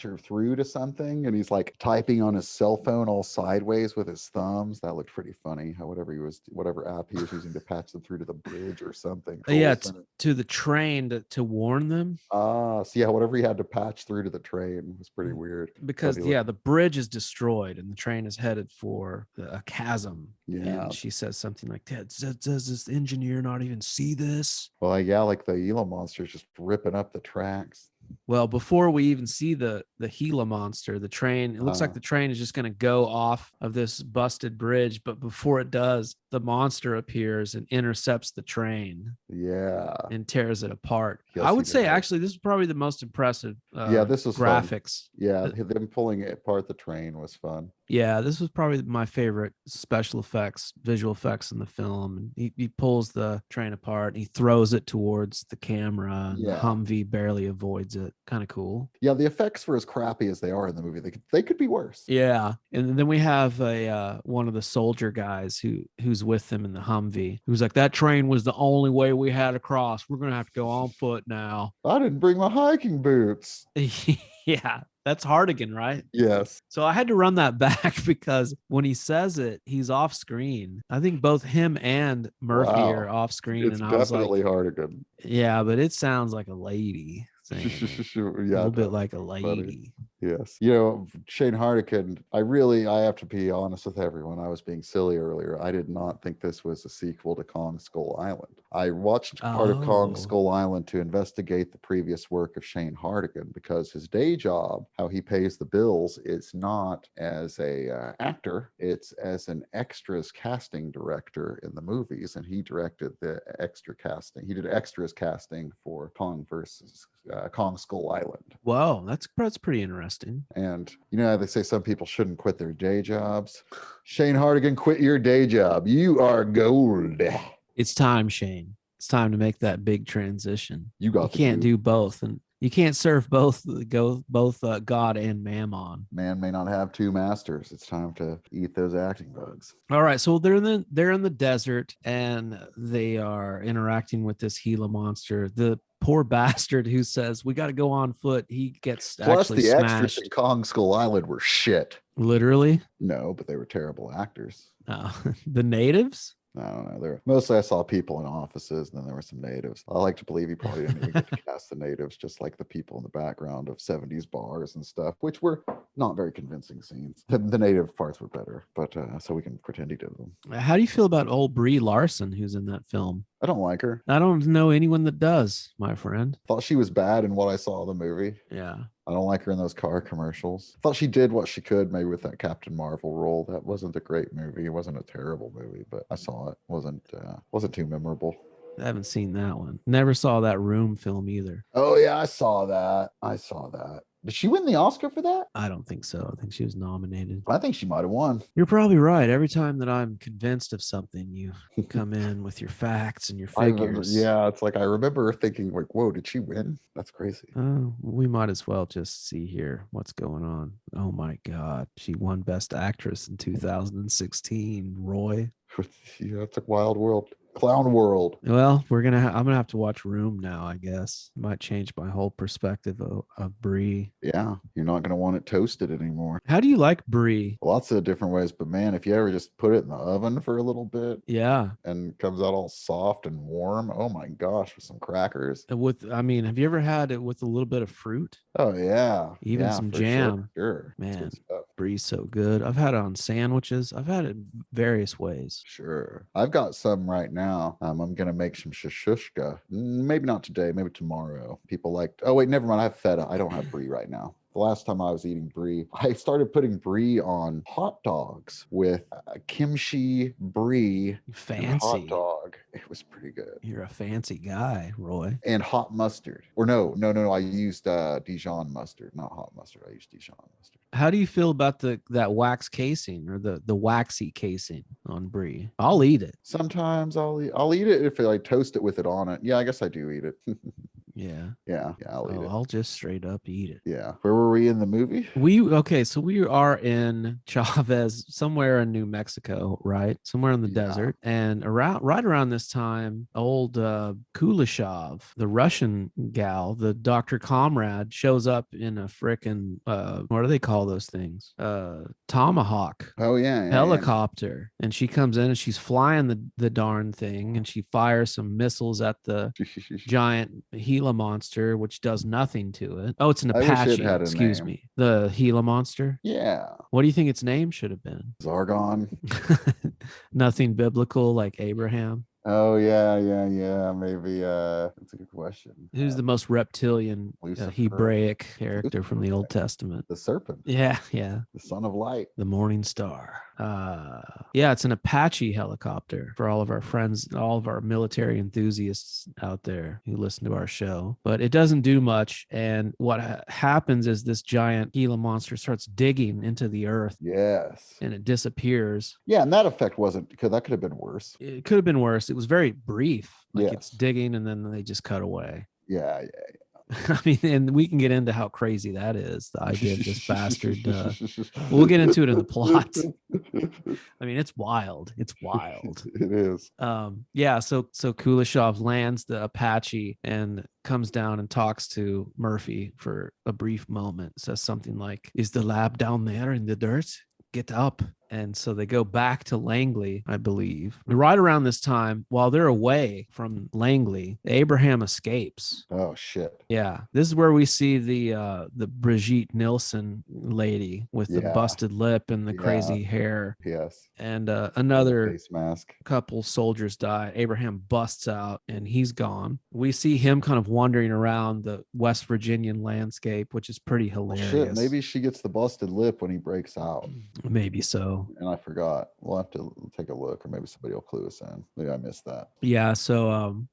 her through to something, and he's like typing on his cell phone all sideways with his thumbs. That looked pretty funny. Whatever app he was using to patch them through to the bridge or something. Yeah, to the train to warn them. Whatever he had to patch through to the train was pretty weird. Because the bridge is destroyed and the train is headed for a chasm. Yeah. And she says something like that. Does this engineer not even see this? Well, like the Gila monster's just ripping up the tracks. Well, before we even see the Gila monster, the train, it looks like the train is just going to go off of this busted bridge. But before it does, the monster appears and intercepts the train. Yeah. And tears it apart. Yes, I would say, actually, this is probably the most impressive this was graphics. Fun. Yeah, them pulling apart the train was fun. Yeah, this was probably my favorite visual effects in the film. And he pulls the train apart and he throws it towards the camera. And the Humvee barely avoids it. Kind of cool. Yeah, the effects were as crappy as they are in the movie. They could be worse. Yeah, and then we have one of the soldier guys who's with them in the Humvee, who's like, that train was the only way we had across. We're gonna have to go on foot now. I didn't bring my hiking boots. Yeah. That's Hardigan, right? Yes. So I had to run that back because when he says it, he's off screen. I think both him and Murphy are off screen. It's and I was definitely like, Hardigan. Yeah, but it sounds like a lady. A little bit like a lady. Funny. Yes. Shane Hardigan, I have to be honest with everyone. I was being silly earlier. I did not think this was a sequel to Kong Skull Island. I watched part of Kong Skull Island to investigate the previous work of Shane Hardigan because his day job, how he pays the bills, is not as a actor. It's as an extras casting director in the movies. And he directed the extra casting. He did extras casting for Kong Skull Island. Whoa, that's pretty interesting. And they say some people shouldn't quit their day jobs. Shane Hardigan, quit your day job. You are gold. It's time, Shane. It's time to make that big transition. You can't do both, and you can't serve both God and Mammon. Man may not have two masters. It's time to eat those acting bugs. All right, so they're in the desert and they are interacting with this Gila monster. The poor bastard who says, we got to go on foot. He gets Plus, actually the extras smashed. in Kong Skull Island were shit. Literally. No, but they were terrible actors. The natives? I don't know. There mostly I saw people in offices, and then there were some natives. I like to believe he probably didn't even get to cast the natives, just like the people in the background of 70s bars and stuff, which were not very convincing scenes. The native parts were better, but so we can pretend he did them. How do you feel about old Brie Larson, who's in that film? I don't like her. I don't know anyone that does, my friend. Thought she was bad in what I saw of the movie. Yeah. I don't like her in those car commercials. Thought she did what she could, maybe with that Captain Marvel role. That wasn't a great movie. It wasn't a terrible movie, but I saw it. Wasn't too memorable. I haven't seen that one. Never saw that Room film either. Oh yeah, I saw that. Did she win the Oscar for that? I don't think so. I think she was nominated. I think she might have won. You're probably right. Every time that I'm convinced of something, you come in with your facts and your figures. It's like I remember thinking, like, whoa, did she win? That's crazy. We might as well just see here what's going on. Oh my God. She won Best Actress in 2016, Roy. Yeah, it's a wild world. Clown world. Well, I'm gonna have to watch Room now, I guess. Might change my whole perspective of Brie. Yeah, you're not gonna want it toasted anymore. How do you like Brie? Lots of different ways, but man, if you ever just put it in the oven for a little bit, yeah, and comes out all soft and warm, oh my gosh, with some crackers. Have you ever had it with a little bit of fruit? Oh yeah, even some jam. Sure. Man, Brie's so good. I've had it on sandwiches. I've had it various ways. Sure, I've got some right now. I'm gonna make some shashushka. Maybe not today, maybe tomorrow. People like, oh wait, never mind. I have feta. I don't have brie right now. The last time I was eating brie, I started putting brie on hot dogs with kimchi brie. Fancy hot dog. It was pretty good. You're a fancy guy, Roy. And hot mustard. Or no. I used Dijon mustard, not hot mustard. I used Dijon mustard. How do you feel about that wax casing or the waxy casing on brie? I'll eat it. Sometimes I'll eat it if I toast it with it on it. Yeah, I guess I do eat it. Yeah, I'll eat it. I'll just straight up eat it. Yeah. Where were we in the movie? So we are in Chavez, somewhere in New Mexico, right? Somewhere in the desert. And right around this time, old Kuleshov, the Russian gal, the Dr. Comrade, shows up in a frickin' what do they call those things? Tomahawk. Oh yeah. Helicopter. And she comes in and she's flying the darn thing, and she fires some missiles at the giant Gila monster, which does nothing to it. Oh, it's an Apache. Excuse me. The Gila monster. Yeah. What do you think its name should have been? Zargon. Nothing biblical like Abraham. Oh yeah. Maybe that's a good question. Who's the most reptilian Hebraic character from the Old Testament? The serpent. Yeah. The son of light. The morning star. It's an Apache helicopter for all of our friends, all of our military enthusiasts out there who listen to our show. But it doesn't do much. And what happens is this giant Gila monster starts digging into the earth. Yes. And it disappears. Yeah, and that effect wasn't, because that could have been worse. It could have been worse. It was very brief. Yes. It's digging and then they just cut away. Yeah. I mean, and we can get into how crazy that is. The idea of this bastard. We'll get into it in the plot. I mean, it's wild. It's wild. It is. So Kuleshov lands the Apache and comes down and talks to Murphy for a brief moment. Says something like, "Is the lab down there in the dirt? Get up." And so they go back to Langley, I believe. Right around this time, while they're away from Langley, Abraham escapes. Oh shit! Yeah, this is where we see the Brigitte Nielsen lady with the busted lip and the crazy hair. Yes. And another face mask. Couple soldiers die. Abraham busts out and he's gone. We see him kind of wandering around the West Virginian landscape, which is pretty hilarious. Shit, maybe she gets the busted lip when he breaks out. Maybe so. And I forgot. We'll have to take a look, or maybe somebody will clue us in. Maybe I missed that. Yeah. So,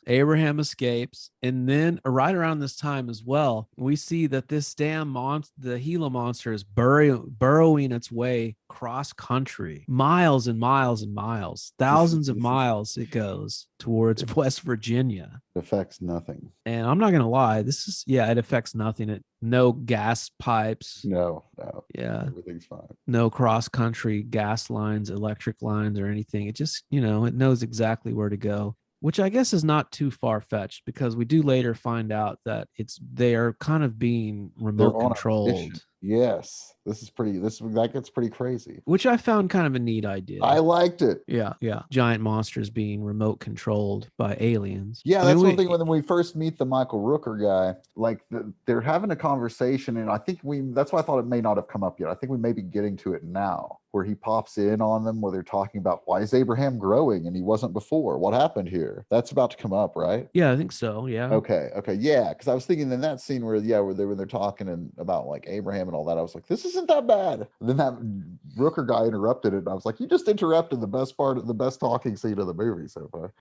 Abraham escapes. And then right around this time as well, we see that this damn the Gila monster is burrowing its way cross country, miles and miles and miles, thousands of miles it goes towards West Virginia. It affects nothing. And I'm not going to lie, it affects nothing. No gas pipes. No. Yeah. Everything's fine. No cross country gas lines, electric lines, or anything. It just, it knows exactly where to go. which I guess is not too far-fetched because we do later find out that they are kind of being They're remote on a controlled, mission. Yes, that gets pretty crazy. which I found kind of a neat idea. I liked it. Yeah, yeah. Giant monsters being remote controlled by aliens. Yeah, I that's mean, one thing when we first meet the Michael Rooker guy, like they're having a conversation, and I think that's why I thought it may not have come up yet. I think we may be getting to it now, where he pops in on them, where they're talking about why is Abraham growing and he wasn't before? What happened here? That's about to come up, right? Yeah, I think so. Yeah. Okay, yeah, because I was thinking in that scene where they're talking about like Abraham and all that, I was like, this isn't that bad. And then that Rooker guy interrupted it, and I was like, you just interrupted the best talking scene of the movie so far.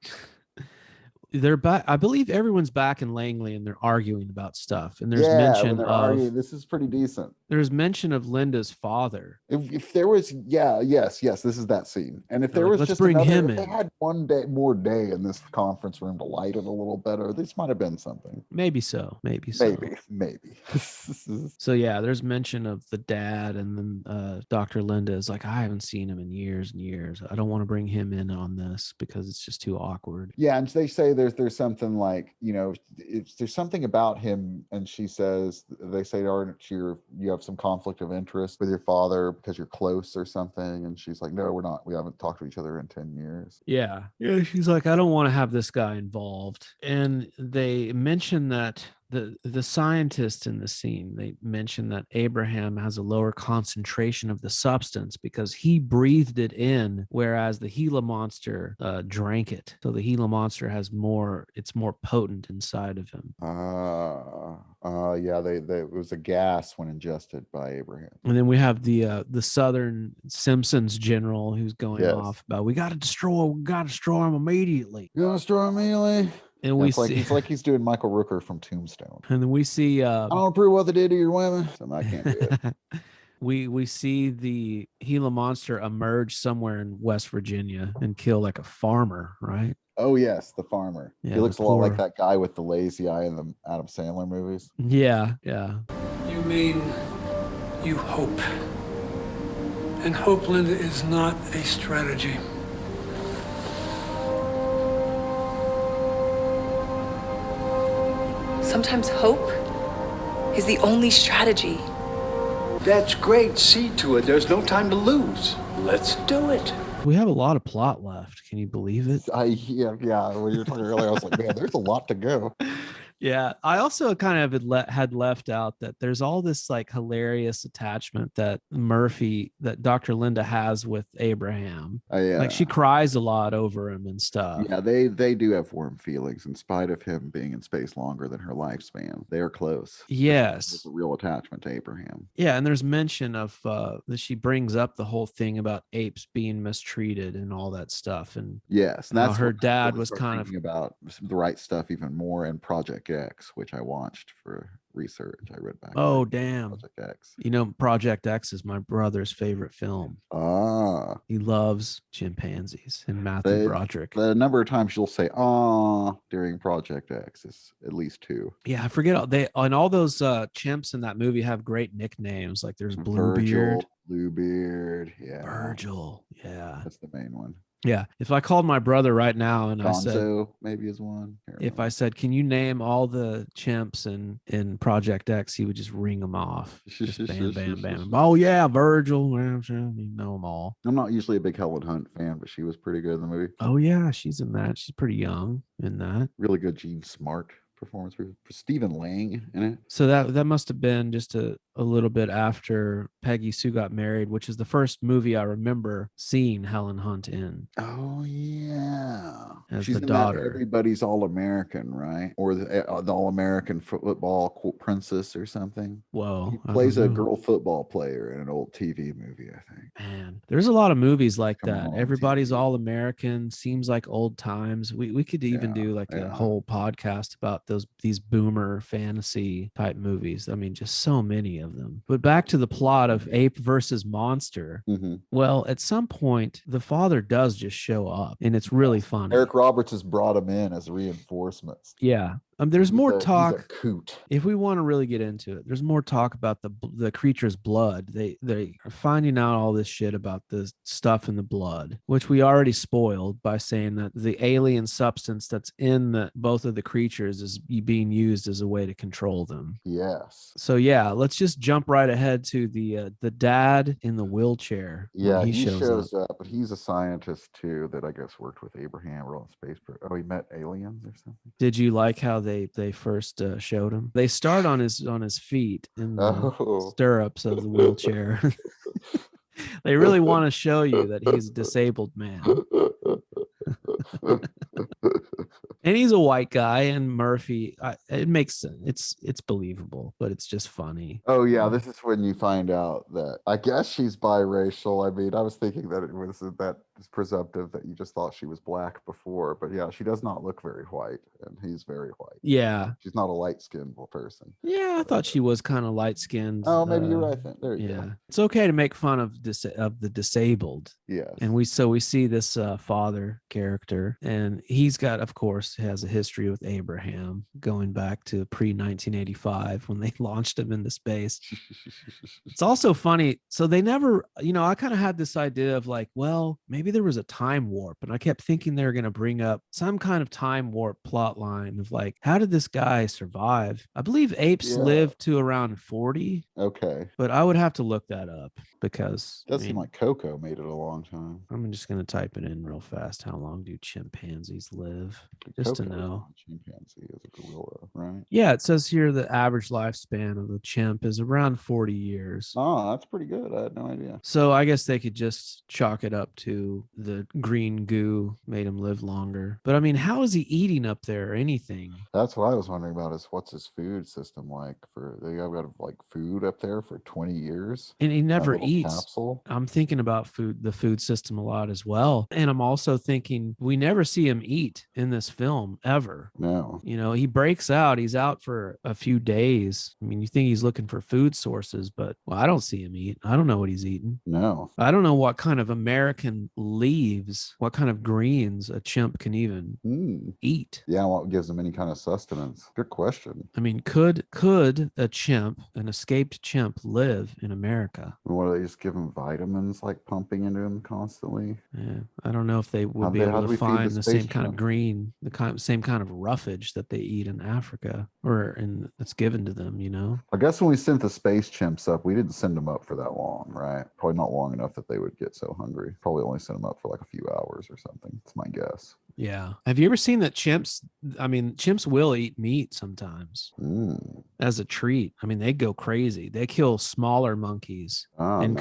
They're back. I believe everyone's back in Langley and they're arguing about stuff. And there's When mention they're of arguing, this is pretty decent. there's mention of Linda's father. If there was, yes, this is that scene. And if there Like, was let's just bring him if they in. had one more day in this conference room to light it a little better, this might have been something. Maybe so. Maybe. So yeah, there's mention of the dad, and then Dr. Linda is like, I haven't seen him in years and years. I don't want to bring him in on this because it's just too awkward. Yeah, and they say there's something like, there's something about him, and they say, aren't you have some conflict of interest with your father because you're close or something? And she's like, no, we're not. We haven't talked to each other in 10 years. Yeah. She's like, I don't want to have this guy involved. And they mention that the scientists in the scene, they mention that Abraham has a lower concentration of the substance because he breathed it in, whereas the Gila monster drank it. So the Gila monster it's more potent inside of him. It was a gas when ingested by Abraham. And then we have the Southern Simpsons general who's going off about, we got to destroy him immediately. You want to destroy him immediately? And it's like he's doing Michael Rooker from Tombstone. And then we see I don't approve what they did to your women, so I can't do it. we see the Gila monster emerge somewhere in West Virginia and kill like a farmer, right? Oh yes, the farmer. Yeah, he looks a lot like that guy with the lazy eye in the Adam Sandler movies. Yeah. You mean you hope. And hope, Linda, is not a strategy. Sometimes hope is the only strategy. That's great. See to it. There's no time to lose. Let's do it. We have a lot of plot left. Can you believe it? When you were talking earlier, I was like, man, there's a lot to go. Yeah, I also kind of had left out that there's all this like hilarious attachment that Dr. Linda has with Abraham. Like she cries a lot over him and stuff. Yeah, they do have warm feelings in spite of him being in space longer than her lifespan. They are close. Yes. There's a real attachment to Abraham. Yeah, and there's mention of that she brings up the whole thing about apes being mistreated and all that stuff. And yes, and that's her dad was kind of about the right stuff even more in Project X, which I watched for research. I read back. Oh, damn. Project X. Project X is my brother's favorite film. He loves chimpanzees and Matthew Broderick. The number of times you'll say during Project X is at least 2. Yeah, I forget all those chimps in that movie have great nicknames. Like there's Bluebeard. Bluebeard, yeah. Virgil, yeah. That's the main one. Yeah. If I called my brother right now and Gonzo, I said, maybe is one. If I said, can you name all the chimps in Project X, he would just ring them off. Just bam, bam, bam. Oh yeah, Virgil. You know them all. I'm not usually a big Helen Hunt fan, but she was pretty good in the movie. Oh yeah, she's in that. She's pretty young in that. Really good Gene Smart performance for Stephen Lang in it. So that must have been just a little bit after Peggy Sue Got Married, which is the first movie I remember seeing Helen Hunt in. Oh yeah, as she's the in daughter. That Everybody's All-American, right? Or the All-American football princess or something. Whoa, he plays a girl football player in an old TV movie, I think. Man, there's a lot of movies like that. Everybody's All-American, seems like old times. We could even do like a whole podcast about these boomer fantasy type movies. I mean, just so many of them. But back to the plot of Ape versus Monster. Mm-hmm. Well, at some point, the father does just show up, and it's really funny. Eric Roberts has brought him in as reinforcements. Yeah. There's more He's a talk. coot. If we want to really get into it, there's more talk about the creature's blood. They are finding out all this shit about the stuff in the blood, which we already spoiled by saying that the alien substance that's in both of the creatures is being used as a way to control them. Yes. So yeah, let's just jump right ahead to the dad in the wheelchair. Yeah, when he shows up. up, but he's a scientist too that I guess worked with Abraham or on space. Oh, he met aliens or something. Did you like how they first showed him? They start on his feet in the stirrups of the wheelchair. They really want to show you that he's a disabled man. And he's a white guy, and Murphy, it makes sense. It's believable, but it's just funny. Oh yeah, this is when you find out that I guess she's biracial. I mean, I was thinking that it was that is presumptive that you just thought she was black before, but yeah, she does not look very white, and he's very white. Yeah, she's not a light-skinned person. Yeah, I thought she was kind of light-skinned. Oh, maybe you're right then. There you go. It's okay to make fun of the disabled. Yes. And we see this father character, and he's got, of course, has a history with Abraham going back to pre-1985 when they launched him into space. It's also funny. So they never, I kind of had this idea of like, well, maybe there was a time warp, and I kept thinking they were going to bring up some kind of time warp plot line of like, how did this guy survive? I believe apes live to around 40. Okay. But I would have to look that up because it does seem like Coco made it a long time. I'm just going to type it in real fast. How long do chimpanzees live? Just Coco to know. Chimpanzee is a gorilla, right? Yeah, it says here the average lifespan of the chimp is around 40 years. Oh, that's pretty good. I had no idea. So I guess they could just chalk it up to the green goo made him live longer. But I mean, how is he eating up there or anything? That's what I was wondering about is what's his food system like they got like food up there for 20 years? And he never eats. Capsule? I'm thinking about the food system a lot as well. And I'm also thinking we never see him eat in this film ever. No. He breaks out. He's out for a few days. I mean, you think he's looking for food sources, but I don't see him eat. I don't know what he's eating. No. I don't know what kind of American leaves, what kind of greens a chimp can even eat. Yeah, what gives him any kind of sustenance? Good question. I mean, could a chimp, an escaped chimp, live in America? What do they just give him vitamins like pumping into him constantly? Yeah, I don't know if they would be able to find the same kind of green, same kind of roughage that they eat in Africa or that's given to them, I guess when we sent the space chimps up, we didn't send them up for that long, right? Probably not long enough that they would get so hungry. Probably only sent them up for like a few hours or something. It's my guess. Yeah. Have you ever seen that chimps will eat meat sometimes as a treat? I mean, they go crazy. They kill smaller monkeys and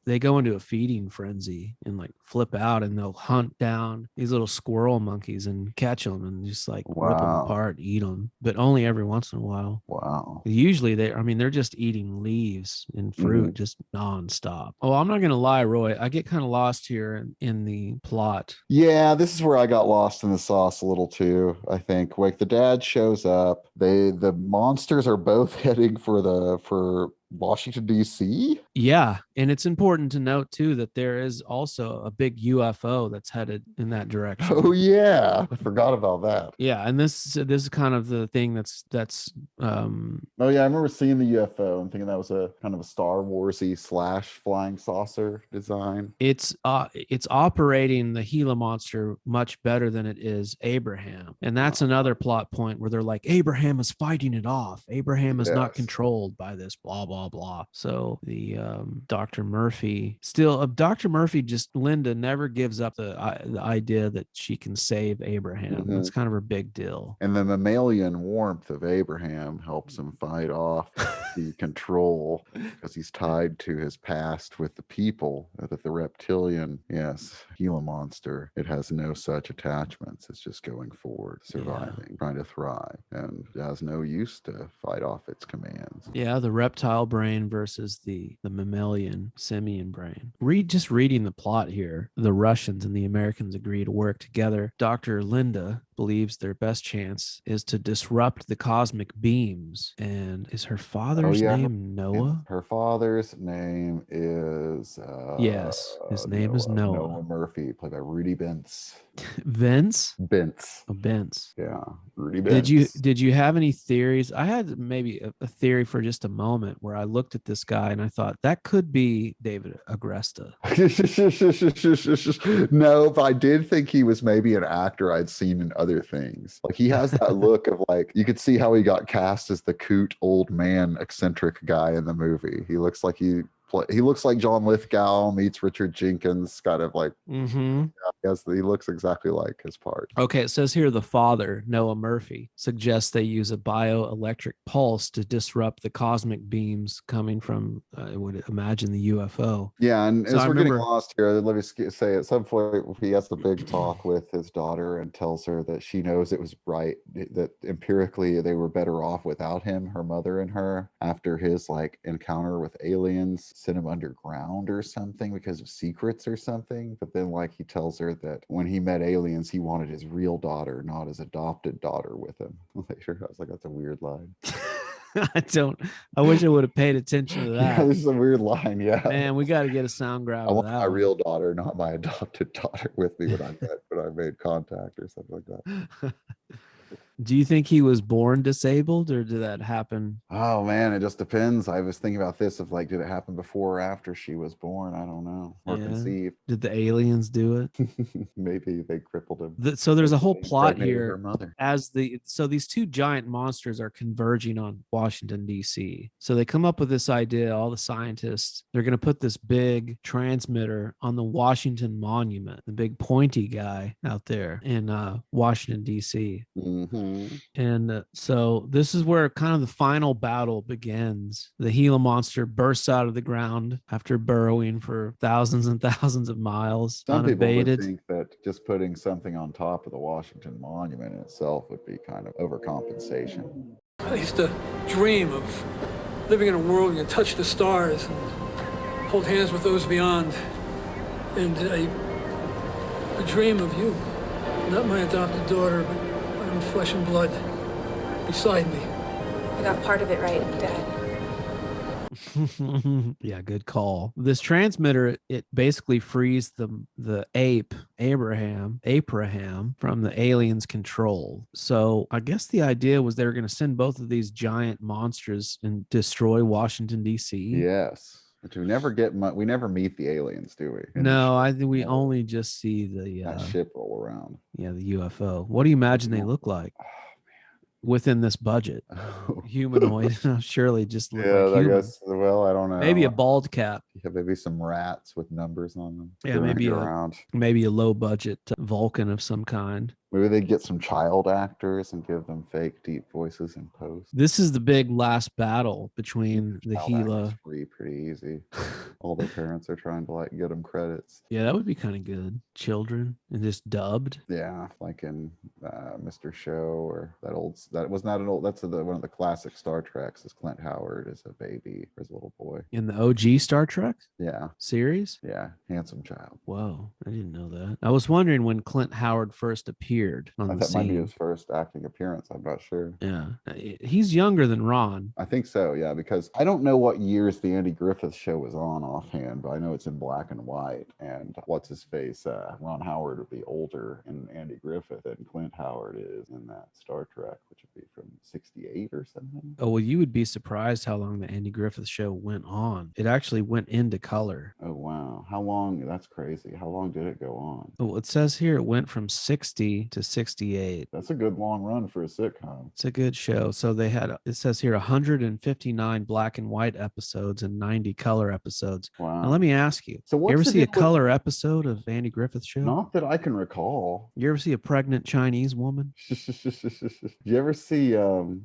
they go into a feeding frenzy and like flip out, and they'll hunt down these little squirrel monkeys and catch them and just like rip them apart, eat them, but only every once in a while. Wow. Usually they're just eating leaves and fruit just nonstop. Oh, I'm not going to lie, Roy. I get kind of lost here in the plot. Yeah, this is where I got lost in the sauce a little too. I think like the dad shows up. The monsters are both heading for Washington, D.C. Yeah. And it's important to note too that there is also a big UFO that's headed in that direction. Oh yeah. I forgot about that. Yeah. And this is kind of the thing that's oh yeah, I remember seeing the UFO and thinking that was a kind of a Star Wars-y / flying saucer design. It's operating the Gila monster much better than it is Abraham. And that's another plot point where they're like, Abraham is fighting it off. Abraham is not controlled by this, blah, blah, blah. So the Dr. Murphy Linda never gives up the idea that she can save Abraham. That's kind of her big deal. And the mammalian warmth of Abraham helps him fight off the control because he's tied to his past with the people, that the reptilian, Gila monster, it has no such attachments. It's just going forward, surviving, trying to thrive, and it has no use to fight off its commands. Yeah, the reptile brain versus the mammalian simian brain. Reading the plot here, the Russians and the Americans agree to work together. Dr. Linda believes their best chance is to disrupt the cosmic beams. And is her father's yeah. name Noah? Her father's name is Yes, his name is Noah. Murphy, played by Rudy Bentz. Vince? Bentz. Oh, Vince. Yeah, Rudy Bentz. Did you have any theories? I had maybe a theory for just a moment where I looked at this guy and I thought that could be David Agresta. No, but I did think he was maybe an actor I'd seen in other things. Like he has that look of like, you could see how he got cast as the coot old man eccentric guy in the movie. He looks like he looks like John Lithgow meets Richard Jenkins, kind of like. Yes, he looks exactly like his part. Okay, it says here the father, Noah Murphy, suggests they use a bioelectric pulse to disrupt the cosmic beams coming from, I would imagine, the UFO. Yeah, and So as we're getting lost here, let me say at some point he has a big talk with his daughter and tells her that she knows it was right, that empirically they were better off without him, her mother and her, after his like encounter with aliens, sent him underground or something because of secrets or something. But then like he tells her that when he met aliens, he wanted his real daughter, not his adopted daughter, with him. Later, I was like, that's a weird line. I wish I would have paid attention to that. Yeah, this is a weird line. Yeah, man, we got to get a sound grab. I want that my one. real daughter, not my adopted daughter, with me when I made contact or something like that. Do you think he was born disabled or did that happen? Oh man, it just depends. I was thinking about this of like, did it happen before or after she was born? I don't know. Or conceived. Did the aliens do it? Maybe they crippled him. So there's a whole plot Impregnated here her mother. so these two giant monsters are converging on Washington, D.C. So they come up with this idea, all the scientists, they're going to put this big transmitter on the Washington Monument, the big pointy guy out there in Washington, D.C. And so this is where kind of the final battle begins. The Gila monster bursts out of the ground after burrowing for thousands and thousands of miles Some unabated. people would think that just putting something on top of the Washington Monument in itself would be kind of overcompensation. I used to dream of living in a world where you touch the stars and hold hands with those beyond. And I dream of you, not my adopted daughter, but my own flesh and blood beside me. You got part of it right, Dad. Yeah, good call. This transmitter, it basically frees the ape Abraham from the aliens' control. So I guess the idea was they were going to send both of these giant monsters and destroy Washington, D.C. Yes. But we never meet the aliens, do we? No, I think we only just see that ship roll around. Yeah, the UFO. What do you imagine they look like? Within this budget, humanoid, surely just look like I human. guess. Well, I don't know. Maybe a bald cap. Yeah, maybe some rats with numbers on them. Yeah, maybe a low budget Vulcan of some kind. Maybe they get some child actors and give them fake deep voices in post. This is the big last battle between the Gila. Pretty easy. All their parents are trying to like get them credits. Yeah, that would be kind of good. Children and just dubbed. Yeah, like in Mr. Show or that was not an old. That's one of the classic Star Treks. Is Clint Howard as a baby or as a little boy in the OG Star Trek? Yeah, series. Yeah, handsome child. Whoa, I didn't know that. I was wondering when Clint Howard first appeared on the scene. Might be his first acting appearance. I'm not sure. Yeah, he's younger than Ron. I think so. Yeah, because I don't know what years the Andy Griffith Show was on offhand, but I know it's in black and white. And what's his face? Ron Howard would be older in Andy Griffith than Clint Howard is in that Star Trek, which would be from '68 or something. Oh well, you would be surprised how long the Andy Griffith Show went on. It actually went into color. Oh wow, how long? That's crazy. How long did it go on? Oh, it says here it went from 60 to 68. That's a good long run for a sitcom. It's a good show. So they had, it says here, 159 black and white episodes and 90 color episodes. Wow. Now let me ask you, you ever see a color episode of Andy Griffith Show? Not that I can recall. You ever see a pregnant Chinese woman? Did you ever see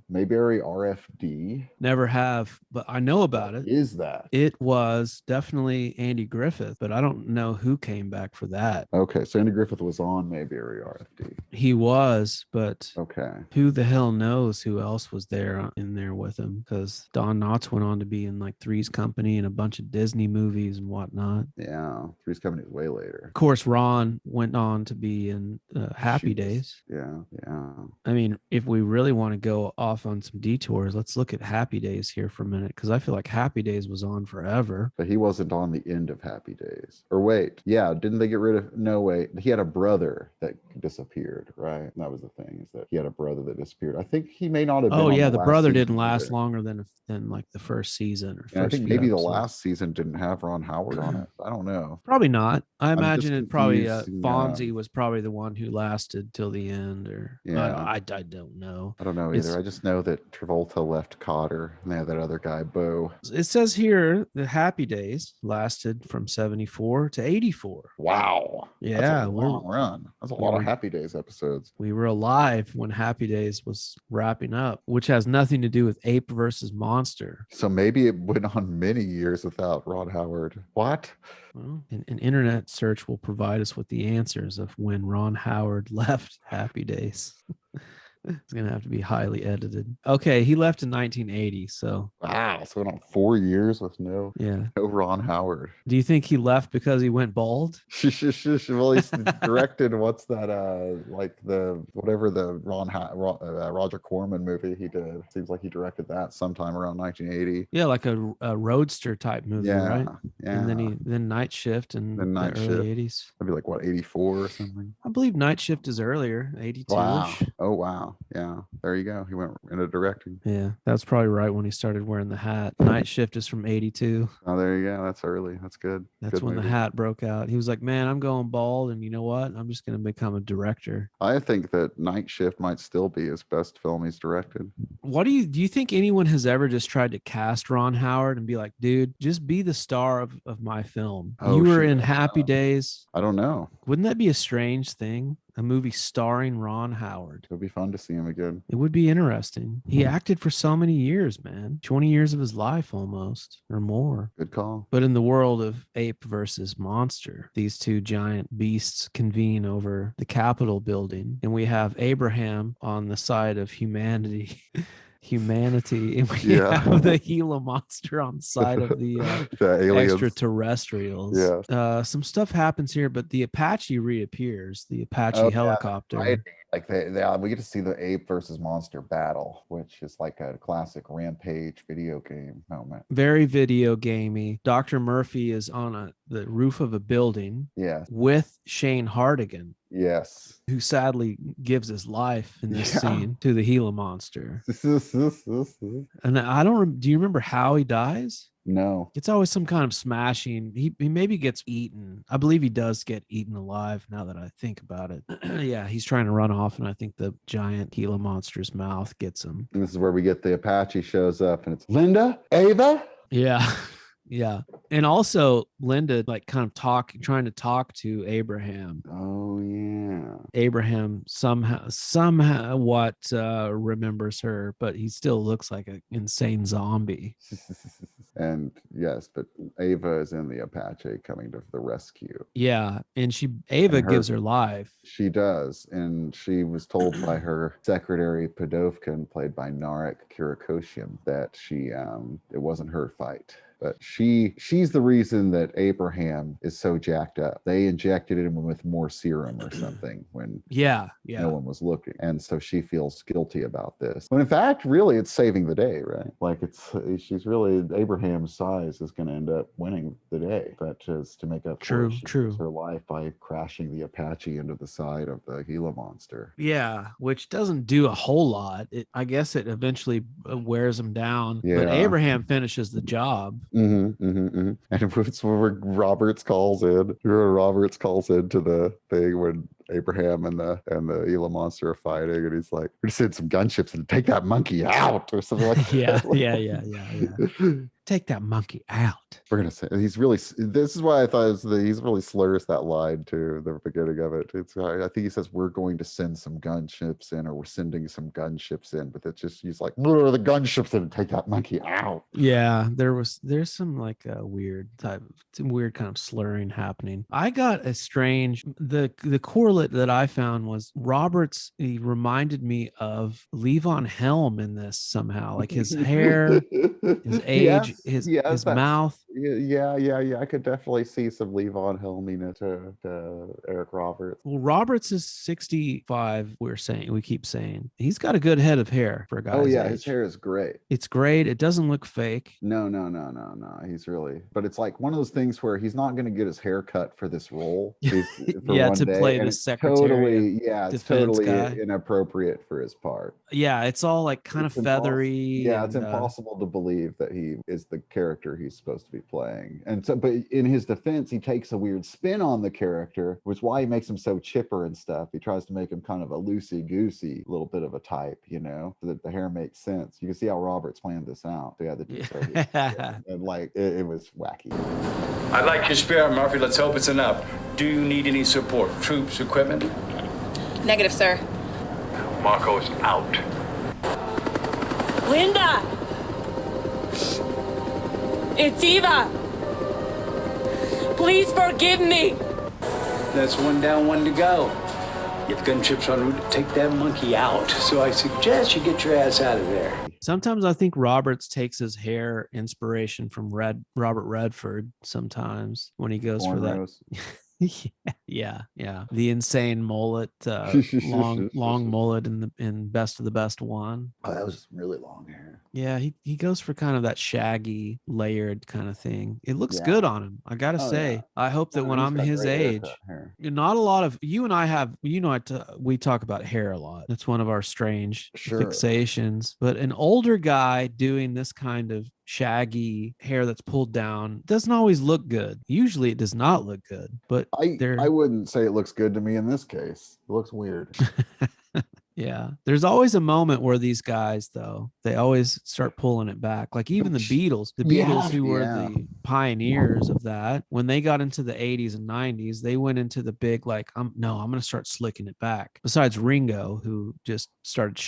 Mayberry RFD? Never have, but I know about it. Is that? It was definitely Andy Griffith, but I don't know who came back for that. Okay, so Andy Griffith was on Mayberry RFD. He was, but Okay. who the hell knows who else was there in there with him? Because Don Knotts went on to be in like Three's Company and a bunch of Disney movies and whatnot. Yeah, Three's Company was way later. Of course, Ron went on to be in Happy Days. Yeah. I mean, if we really want to go off on some detours, let's look at Happy Days here for a minute, because I feel like Happy Days was on forever. But he wasn't on the end of Happy Days. Or wait, yeah, didn't they get rid of? No, wait, he had a brother that disappeared, right? That was the thing, is that he had a brother that disappeared. I think he may not have been. Oh on yeah, the the brother didn't season last either. longer than like the first season or And I first think few maybe the episodes. last season didn't have Ron Howard on it. I don't know. Probably not. I I'm imagine just it probably confusing, Fonzie was probably the one who lasted till the end, or Yeah. I don't know. I don't know It's- either. I just know that Travolta left Cotter and they had that other guy, Bo. It says here the Happy Days lasted from 74 to 84. Wow. Yeah, That's a long run. That's a lot of we're- Happy Days episodes. We were alive when Happy Days was wrapping up, which has nothing to do with Ape versus Monster. So maybe it went on many years without Ron Howard. What? Well, an internet search will provide us with the answers of when Ron Howard left Happy Days. It's going to have to be highly edited. Okay, he left in 1980, so Wow. So it went on 4 years with no yeah. Ron Howard. Do you think he left because he went bald? Well, he's directed what's that? Like the whatever the Roger Corman movie he did. Seems like he directed that sometime around 1980. Yeah, like a Roadster type movie, Yeah, right? yeah. And then Night Shift in Then Night the early 80s. That'd be like what, 84 or something. I believe Night Shift is earlier, 82ish. Wow. Oh wow. Yeah. There you go. He went into directing. Yeah, that's probably right when he started wearing the hat. Night Shift is from 82. Oh, there you go. That's early. That's good. That's Good when movie. the hat broke out. He was like, man, I'm going bald. And you know what? I'm just going to become a director. I think that Night Shift might still be his best film he's directed. What do you think anyone has ever just tried to cast Ron Howard and be like, dude, just be the star of my film? Oh, You were shit. in Happy Days. I don't know. Wouldn't that be a strange thing? A movie starring Ron Howard. It'll be fun to see him again. It would be interesting. He acted for so many years, man. 20 years of his life almost, or more. Good call. But in the world of Ape versus Monster, these two giant beasts convene over the Capitol building, and we have Abraham on the side of humanity. And we Yeah. have the Gila monster on the side of the The aliens. extraterrestrials. Yeah. Some stuff happens here, but the Apache reappears, the Apache Oh, yeah, helicopter. Right. Like we get to see the ape versus monster battle, which is like a classic Rampage video game moment. Very video gamey. Dr. Murphy is on the roof of a building Yes. with Shane Hardigan, Yes. who sadly gives his life in this Yeah. scene to the Gila monster. And do you remember how he dies? No. It's always some kind of smashing. He maybe gets eaten. I believe he does get eaten alive now that I think about it. Yeah, he's trying to run off, and I think the giant Gila monster's mouth gets him. And this is where we get the Apache shows up and it's Linda, Ava. Yeah. Yeah. And also Linda like kind of trying to talk to Abraham. Oh yeah. Abraham somehow remembers her, but he still looks like an insane zombie. And yes, but Ava is in the Apache coming to the rescue. Yeah. And Ava And gives her life. She does. And she was told by her secretary, Podovkin, played by Narek Kurakoshian, that it wasn't her fight. But she's the reason that Abraham is so jacked up. They injected him with more serum or something when Yeah. no one was looking. And so she feels guilty about this. When in fact, really, it's saving the day, right? Like she's really, Abraham's size is going to end up winning the day. But just to make up for it, she gives her life by crashing the Apache into the side of the Gila monster. Yeah, which doesn't do a whole lot. I guess it eventually wears him down. Yeah. But Abraham finishes the job. And it's where Roberts calls in. Roberts calls into the thing when Abraham and the Gila monster are fighting, and he's like, "We're just send some gunships and take that monkey out," or something like Yeah, that. yeah. Take that monkey out. We're gonna say he's really. This is why I thought he's really slurs that line too. The beginning of it. I think he says we're going to send some gunships in, or we're sending some gunships in, but it's just he's like, "The gunships in and take that monkey out." Yeah, there's some like some weird kind of slurring happening. I got a strange the correlate that I found was Roberts. He reminded me of Levon Helm in this somehow, like his hair, his age, his mouth. Yeah. I could definitely see some Levon Helminess to Eric Roberts. Well, Roberts is 65. We keep saying he's got a good head of hair for a guy. Oh yeah, age. his hair is great. It's great. It doesn't look fake. No. He's really, but it's like one of those things where he's not going to get his hair cut for this role. Play the secretary. It's totally inappropriate for his part. Yeah, it's all like kind of feathery. Yeah, it's impossible to believe that he is the character he's supposed to be playing. And so, but in his defense, he takes a weird spin on the character, which is why he makes him so chipper and stuff. He tries to make him kind of a loosey-goosey little bit of a type, so that the hair makes sense. You can see how Roberts planned this out. So and like it was wacky. I like your spirit, Murphy. Let's hope it's enough. Do you need any support? Troops, equipment? Negative, sir. Marco's out. Linda! It's Eva! Please forgive me! That's one down, one to go. Your gunships en route to take that monkey out. So I suggest you get your ass out of there. Sometimes I think Roberts takes his hair inspiration from Robert Redford sometimes when he goes for that. Yeah. The insane mullet, long mullet in Best of the Best One. Oh, that was really long hair. Yeah, he goes for kind of that shaggy, layered kind of thing. It looks good on him. I gotta say. Yeah. I hope that when I'm his age, not a lot of you and I have. We talk about hair a lot. That's one of our strange fixations. But an older guy doing this kind of shaggy hair that's pulled down doesn't always look good. Usually it does not look good, but I wouldn't say it looks good to me in this case. It looks weird. Yeah. There's always a moment where these guys, though, they always start pulling it back. Like even the Beatles who were the pioneers of that, when they got into the 80s and 90s, they went into the big, like, I'm going to start slicking it back. Besides Ringo, who just started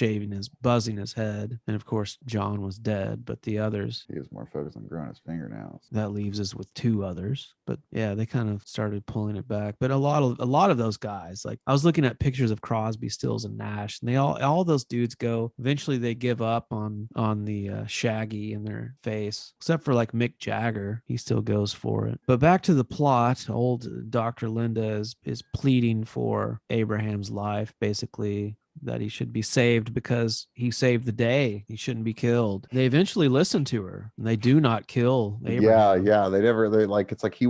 buzzing his head. And of course, John was dead, but the others. He was more focused on growing his fingernails. That leaves us with two others. But yeah, they kind of started pulling it back. But a lot of those guys, like I was looking at pictures of Crosby, Stills, and Nash, and they all those dudes eventually they give up on the shaggy in their face, except for like Mick Jagger. He still goes for it. But back to the plot, old Dr. Linda is pleading for Abraham's life, basically, that he should be saved because he saved the day. He shouldn't be killed. They eventually listen to her and they do not kill Abraham. Yeah. It's like he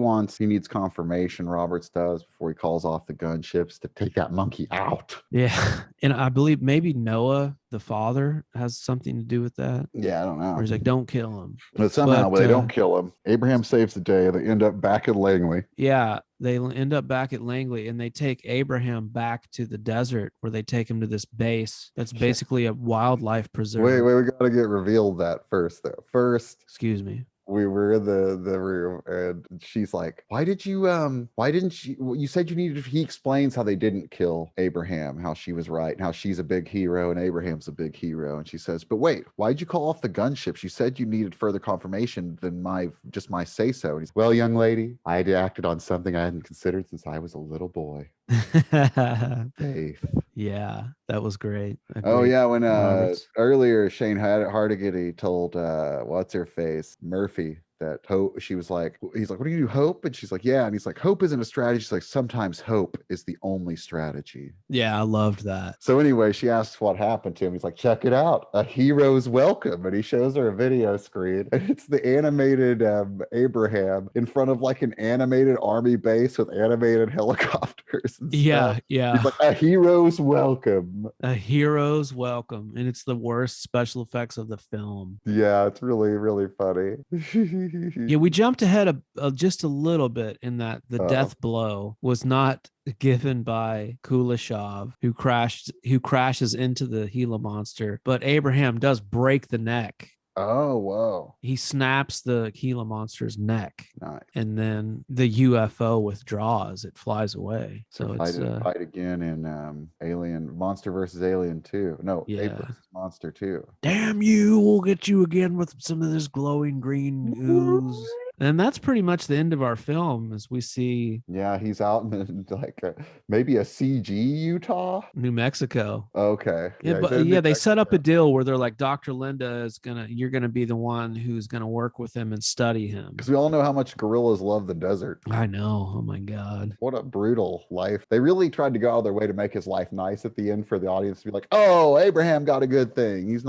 needs confirmation, Roberts does, before he calls off the gunships to take that monkey out. Yeah. And I believe maybe Noah, the father, has something to do with that. Yeah, I don't know. Or he's like, don't kill him. But somehow they don't kill him. Abraham saves the day. They end up back in Langley. Yeah. They end up back at Langley and they take Abraham back to the desert where they take him to this base that's basically a wildlife preserve. Wait, we got to get revealed that first, though. Excuse me. We were in the room and she's like, why didn't you said you needed, he explains how they didn't kill Abraham, how she was right, and how she's a big hero and Abraham's a big hero. And she says, but wait, why'd you call off the gunships? You said you needed further confirmation than my say so. And he's, well, young lady, I had acted on something I hadn't considered since I was a little boy. Faith. Yeah, that was great. When earlier Shane Hardigan told what's her face, Murphy, that Hope, he's like, what do you do, Hope? And she's like, yeah. And he's like, hope isn't a strategy. She's like, sometimes hope is the only strategy. Yeah, I loved that. So anyway, she asks what happened to him. He's like, check it out, a hero's welcome. And he shows her a video screen and it's the animated Abraham in front of like an animated army base with animated helicopters and stuff. Yeah. He's like, a hero's welcome. And it's the worst special effects of the film. Yeah, it's really, really funny. Yeah, we jumped ahead just a little bit in that the death blow was not given by Kuleshov, who crashes into the Gila monster, but Abraham does break the neck. Oh, whoa. He snaps the Gila monster's neck. Nice. And then the UFO withdraws. It flies away. So it's fight again in Alien Monster versus Alien 2. No, Yeah. Ape versus Monster 2. Damn you, we'll get you again with some of this glowing green ooze. And that's pretty much the end of our film as we see Yeah, he's out in like maybe a CG Utah. New Mexico. Okay. Yeah, but they set up a deal where they're like, Dr. Linda you're gonna be the one who's gonna work with him and study him. Because we all know how much gorillas love the desert. I know. Oh my God. What a brutal life. They really tried to go out of their way to make his life nice at the end for the audience to be like, oh, Abraham got a good thing. He's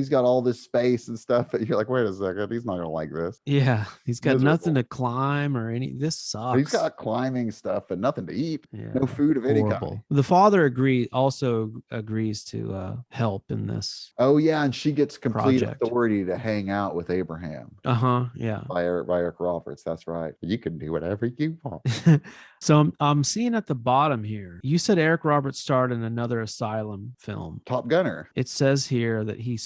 got all this space and stuff. But you're like, wait a second, he's not gonna like this. Yeah, he's got nothing to climb or any. This sucks. He's got climbing stuff and nothing to eat. Yeah, no food of any kind. The father also agrees to help in this. Oh yeah, and she gets complete project. authority to hang out with Abraham. Yeah. By Eric Roberts. That's right. You can do whatever you want. So I'm seeing at the bottom here, you said Eric Roberts starred in another Asylum film. Top Gunner. It says here that he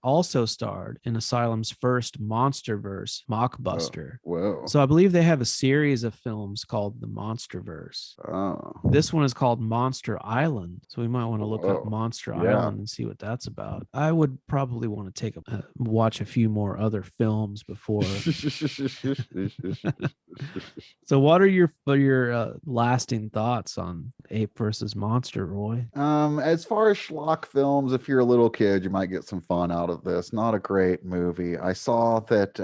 also starred in Asylum's first MonsterVerse mockbuster. Whoa. So I believe they have a series of films called the MonsterVerse. Oh. This one is called Monster Island. So we might want to look up Monster Island and see what that's about. I would probably want to watch a few more other films before. So what are your lasting thoughts on Ape versus Monster, Roy? As far as schlock films, if you're a little kid, you might get some fun out of this. Not a great movie. I saw that.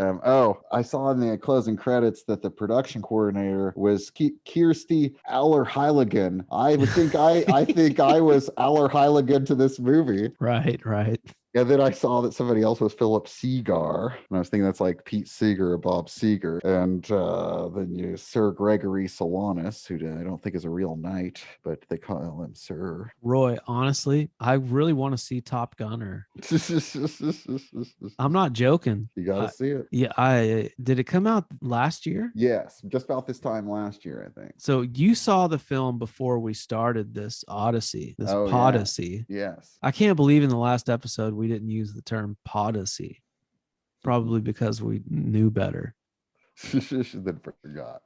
I saw in the closing credits that the production coordinator was Kirsty Allerheiligen. I think I was Allerheiligen to this movie. Right. And then I saw that somebody else was Philip Seegar. And I was thinking that's like Pete Seeger or Bob Seeger. And then you Sir Gregory Solanas, who I don't think is a real knight, but they call him Sir. Roy, honestly, I really want to see Top Gunner. I'm not joking. You got to see it. Yeah, did it come out last year? Yes, just about this time last year, I think. So you saw the film before we started this Odyssey, this Podyssey. Yeah. Yes. I can't believe in the last episode we didn't use the term Podyssey. Probably because we knew better. Then forgot.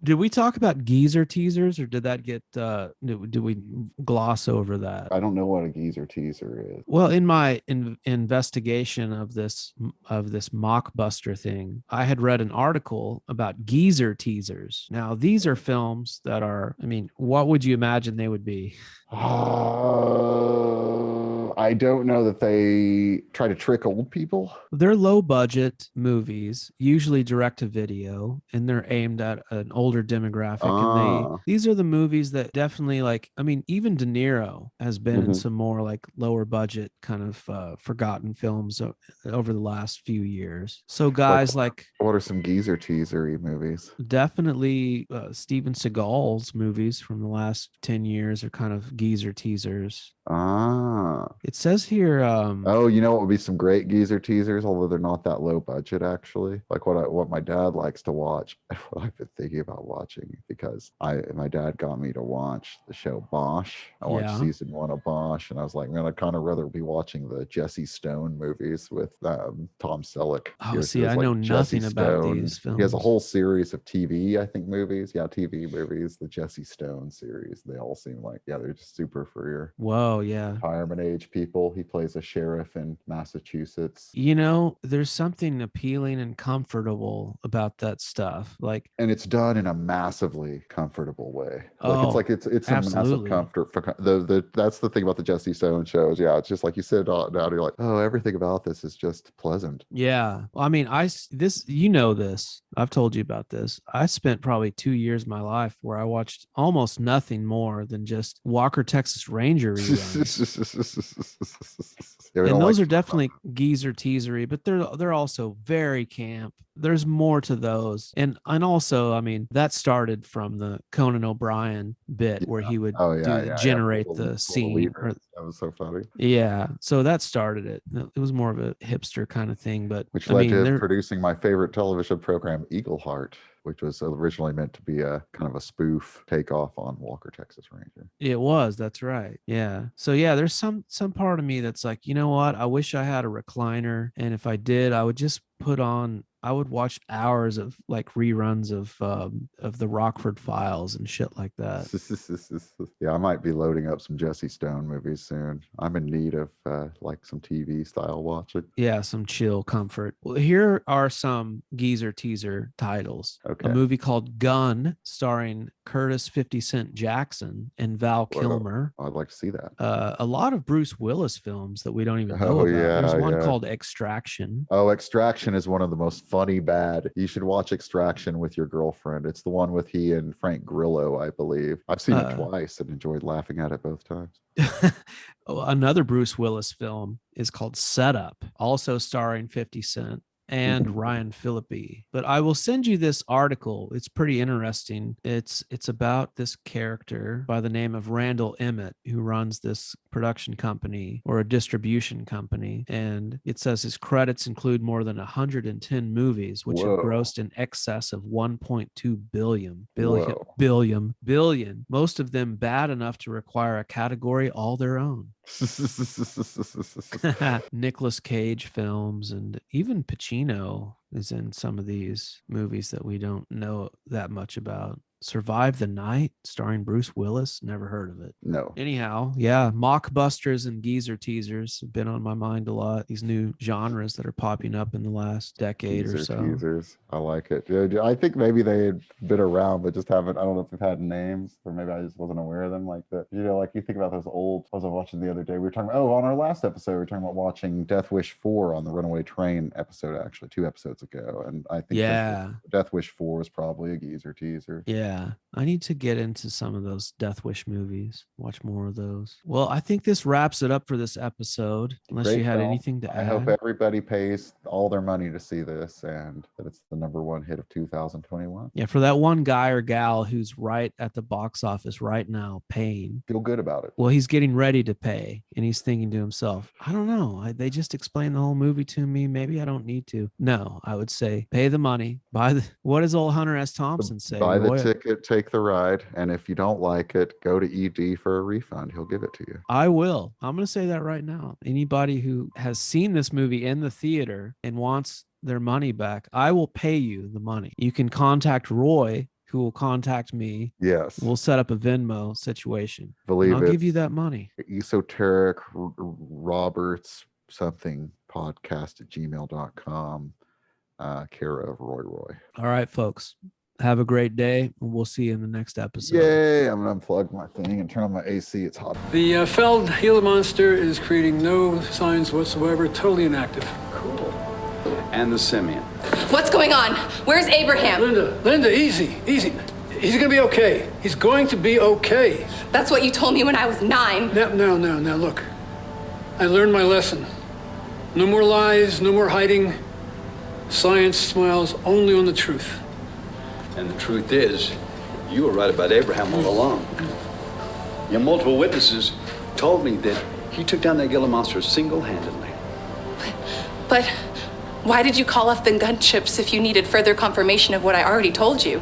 Did we talk about geezer teasers, or did that get? Did we gloss over that? I don't know what a geezer teaser is. Well, in my investigation of this mockbuster thing, I had read an article about geezer teasers. Now, these are films that are. I mean, what would you imagine they would be? I don't know that they try to trick old people. They're low budget movies, usually direct to video, and they're aimed at an older demographic. And these are the movies that definitely even De Niro has been in some more like lower budget kind of forgotten films over the last few years. So guys what are some geezer teasery movies? Definitely Steven Seagal's movies from the last 10 years are kind of geezer teasers. It says here. You know what would be some great geezer teasers, although they're not that low budget actually. Like what my dad likes to watch. What I've been thinking about watching because my dad got me to watch the show Bosch. I watched season 1 of Bosch, and I was like, man, I'd kind of rather be watching the Jesse Stone movies with Tom Selleck. I know nothing about these films. He has a whole series of TV, I think, movies. Yeah, TV movies. The Jesse Stone series. They all seem like they're just super for your retirement age people. He plays a sheriff in Massachusetts. There's something appealing and comfortable about that stuff. And it's done in a massively comfortable way. It's a massive comfort. That's the thing about the Jesse Stone shows. Yeah, it's just like you said. Now you're like, everything about this is just pleasant. Yeah, well, I mean, this. I've told you about this. I spent probably 2 years of my life where I watched almost nothing more than just Walker Texas Ranger reruns. Yeah, we And don't those like are definitely geezer teasery, but they're also very camp. There's more to those. And also, I mean, that started from the Conan O'Brien bit where he would Oh yeah, yeah, yeah. generate Pull the the scene. lever. That was so funny. Yeah, so that started it. It was more of a hipster kind of thing, but Which I led mean, to they're producing my favorite television program, Eagle Heart, which was originally meant to be a kind of a spoof takeoff on Walker, Texas Ranger. It was, that's right. Yeah. So yeah, there's some part of me that's like, you know what? I wish I had a recliner, and if I did, I would just I would watch hours of like reruns of the Rockford Files and shit like that. Yeah, I might be loading up some Jesse Stone movies soon. I'm in need of like some TV style watching. Yeah, some chill comfort. Well, here are some geezer teaser titles. Okay. A movie called Gun, starring Curtis 50 Cent Jackson and Val Kilmer. I'd like to see that. A lot of Bruce Willis films that we don't even know Oh, about. yeah, There's one yeah. called Extraction. Oh, Extraction is one of the most funny bad. You should watch Extraction with your girlfriend. It's the one with he and Frank Grillo, I believe. I've seen it twice and enjoyed laughing at it both times. Another Bruce Willis film is called Setup, also starring 50 Cent and Ryan Phillippe. But I will send you this article. It's pretty interesting. It's about this character by the name of Randall Emmett, who runs this production company or a distribution company. And it says his credits include more than 110 movies, which have grossed in excess of 1.2 billion, most of them bad enough to require a category all their own. Nicolas Cage films, and even Pacino is in some of these movies that we don't know that much about. Survive the Night, starring Bruce Willis. Never heard of it. No. Anyhow, yeah, mockbusters and geezer teasers have been on my mind a lot. These new genres that are popping up in the last decade or so. Teasers. I like it. Yeah, I think maybe they had been around, but just haven't. I don't know if they've had names, or maybe I just wasn't aware of them. Like that, like you think about those old. I was watching the other day. We were talking about. Oh, on our last episode, we were talking about watching Death Wish 4 on the Runaway Train episode. Actually, 2 episodes ago, and I think Death Wish 4 was probably a geezer teaser. Yeah, I need to get into some of those Death Wish movies, watch more of those. Well, I think this wraps it up for this episode, unless you had anything to add. I hope everybody pays all their money to see this, and that it's the #1 hit of 2021. Yeah, for that one guy or gal who's right at the box office right now paying. Feel good about it. Well, he's getting ready to pay, and he's thinking to himself, I don't know. They just explained the whole movie to me. Maybe I don't need to. No, I would say pay the money. What does old Hunter S. Thompson say? Buy the ticket, take the ride, and if you don't like it, go to ED for a refund. He'll give it to you. I will. I'm going to say that right now. Anybody who has seen this movie in the theater and wants their money back, I will pay you the money. You can contact Roy, who will contact me. Yes. We'll set up a Venmo situation. I'll give you that money. EsotEric Roberts something podcast at gmail.com, care of Roy. All right, folks. Have a great day, and we'll see you in the next episode. Yay! I'm gonna unplug my thing and turn on my AC. It's hot. The felled Gila monster is creating no signs whatsoever, totally inactive. Cool. And the simian. What's going on? Where's Abraham? Linda, easy. He's gonna be okay. He's going to be okay. That's what you told me when I was 9. Now, look. I learned my lesson. No more lies, no more hiding. Science smiles only on the truth. And the truth is, you were right about Abraham all along. Your multiple witnesses told me that he took down that Gila monster single-handedly. But why did you call off the gunships if you needed further confirmation of what I already told you?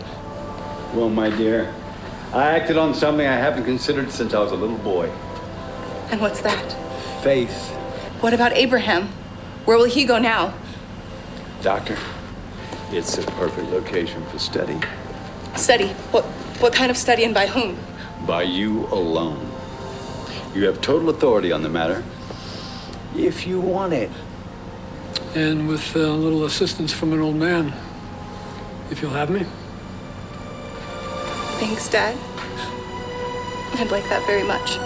Well, my dear, I acted on something I haven't considered since I was a little boy. And what's that? Faith. What about Abraham? Where will he go now? Doctor, it's a perfect location for study. Study? What kind of study, and by whom? By you alone. You have total authority on the matter, if you want it. And with a little assistance from an old man, if you'll have me. Thanks, Dad. I'd like that very much.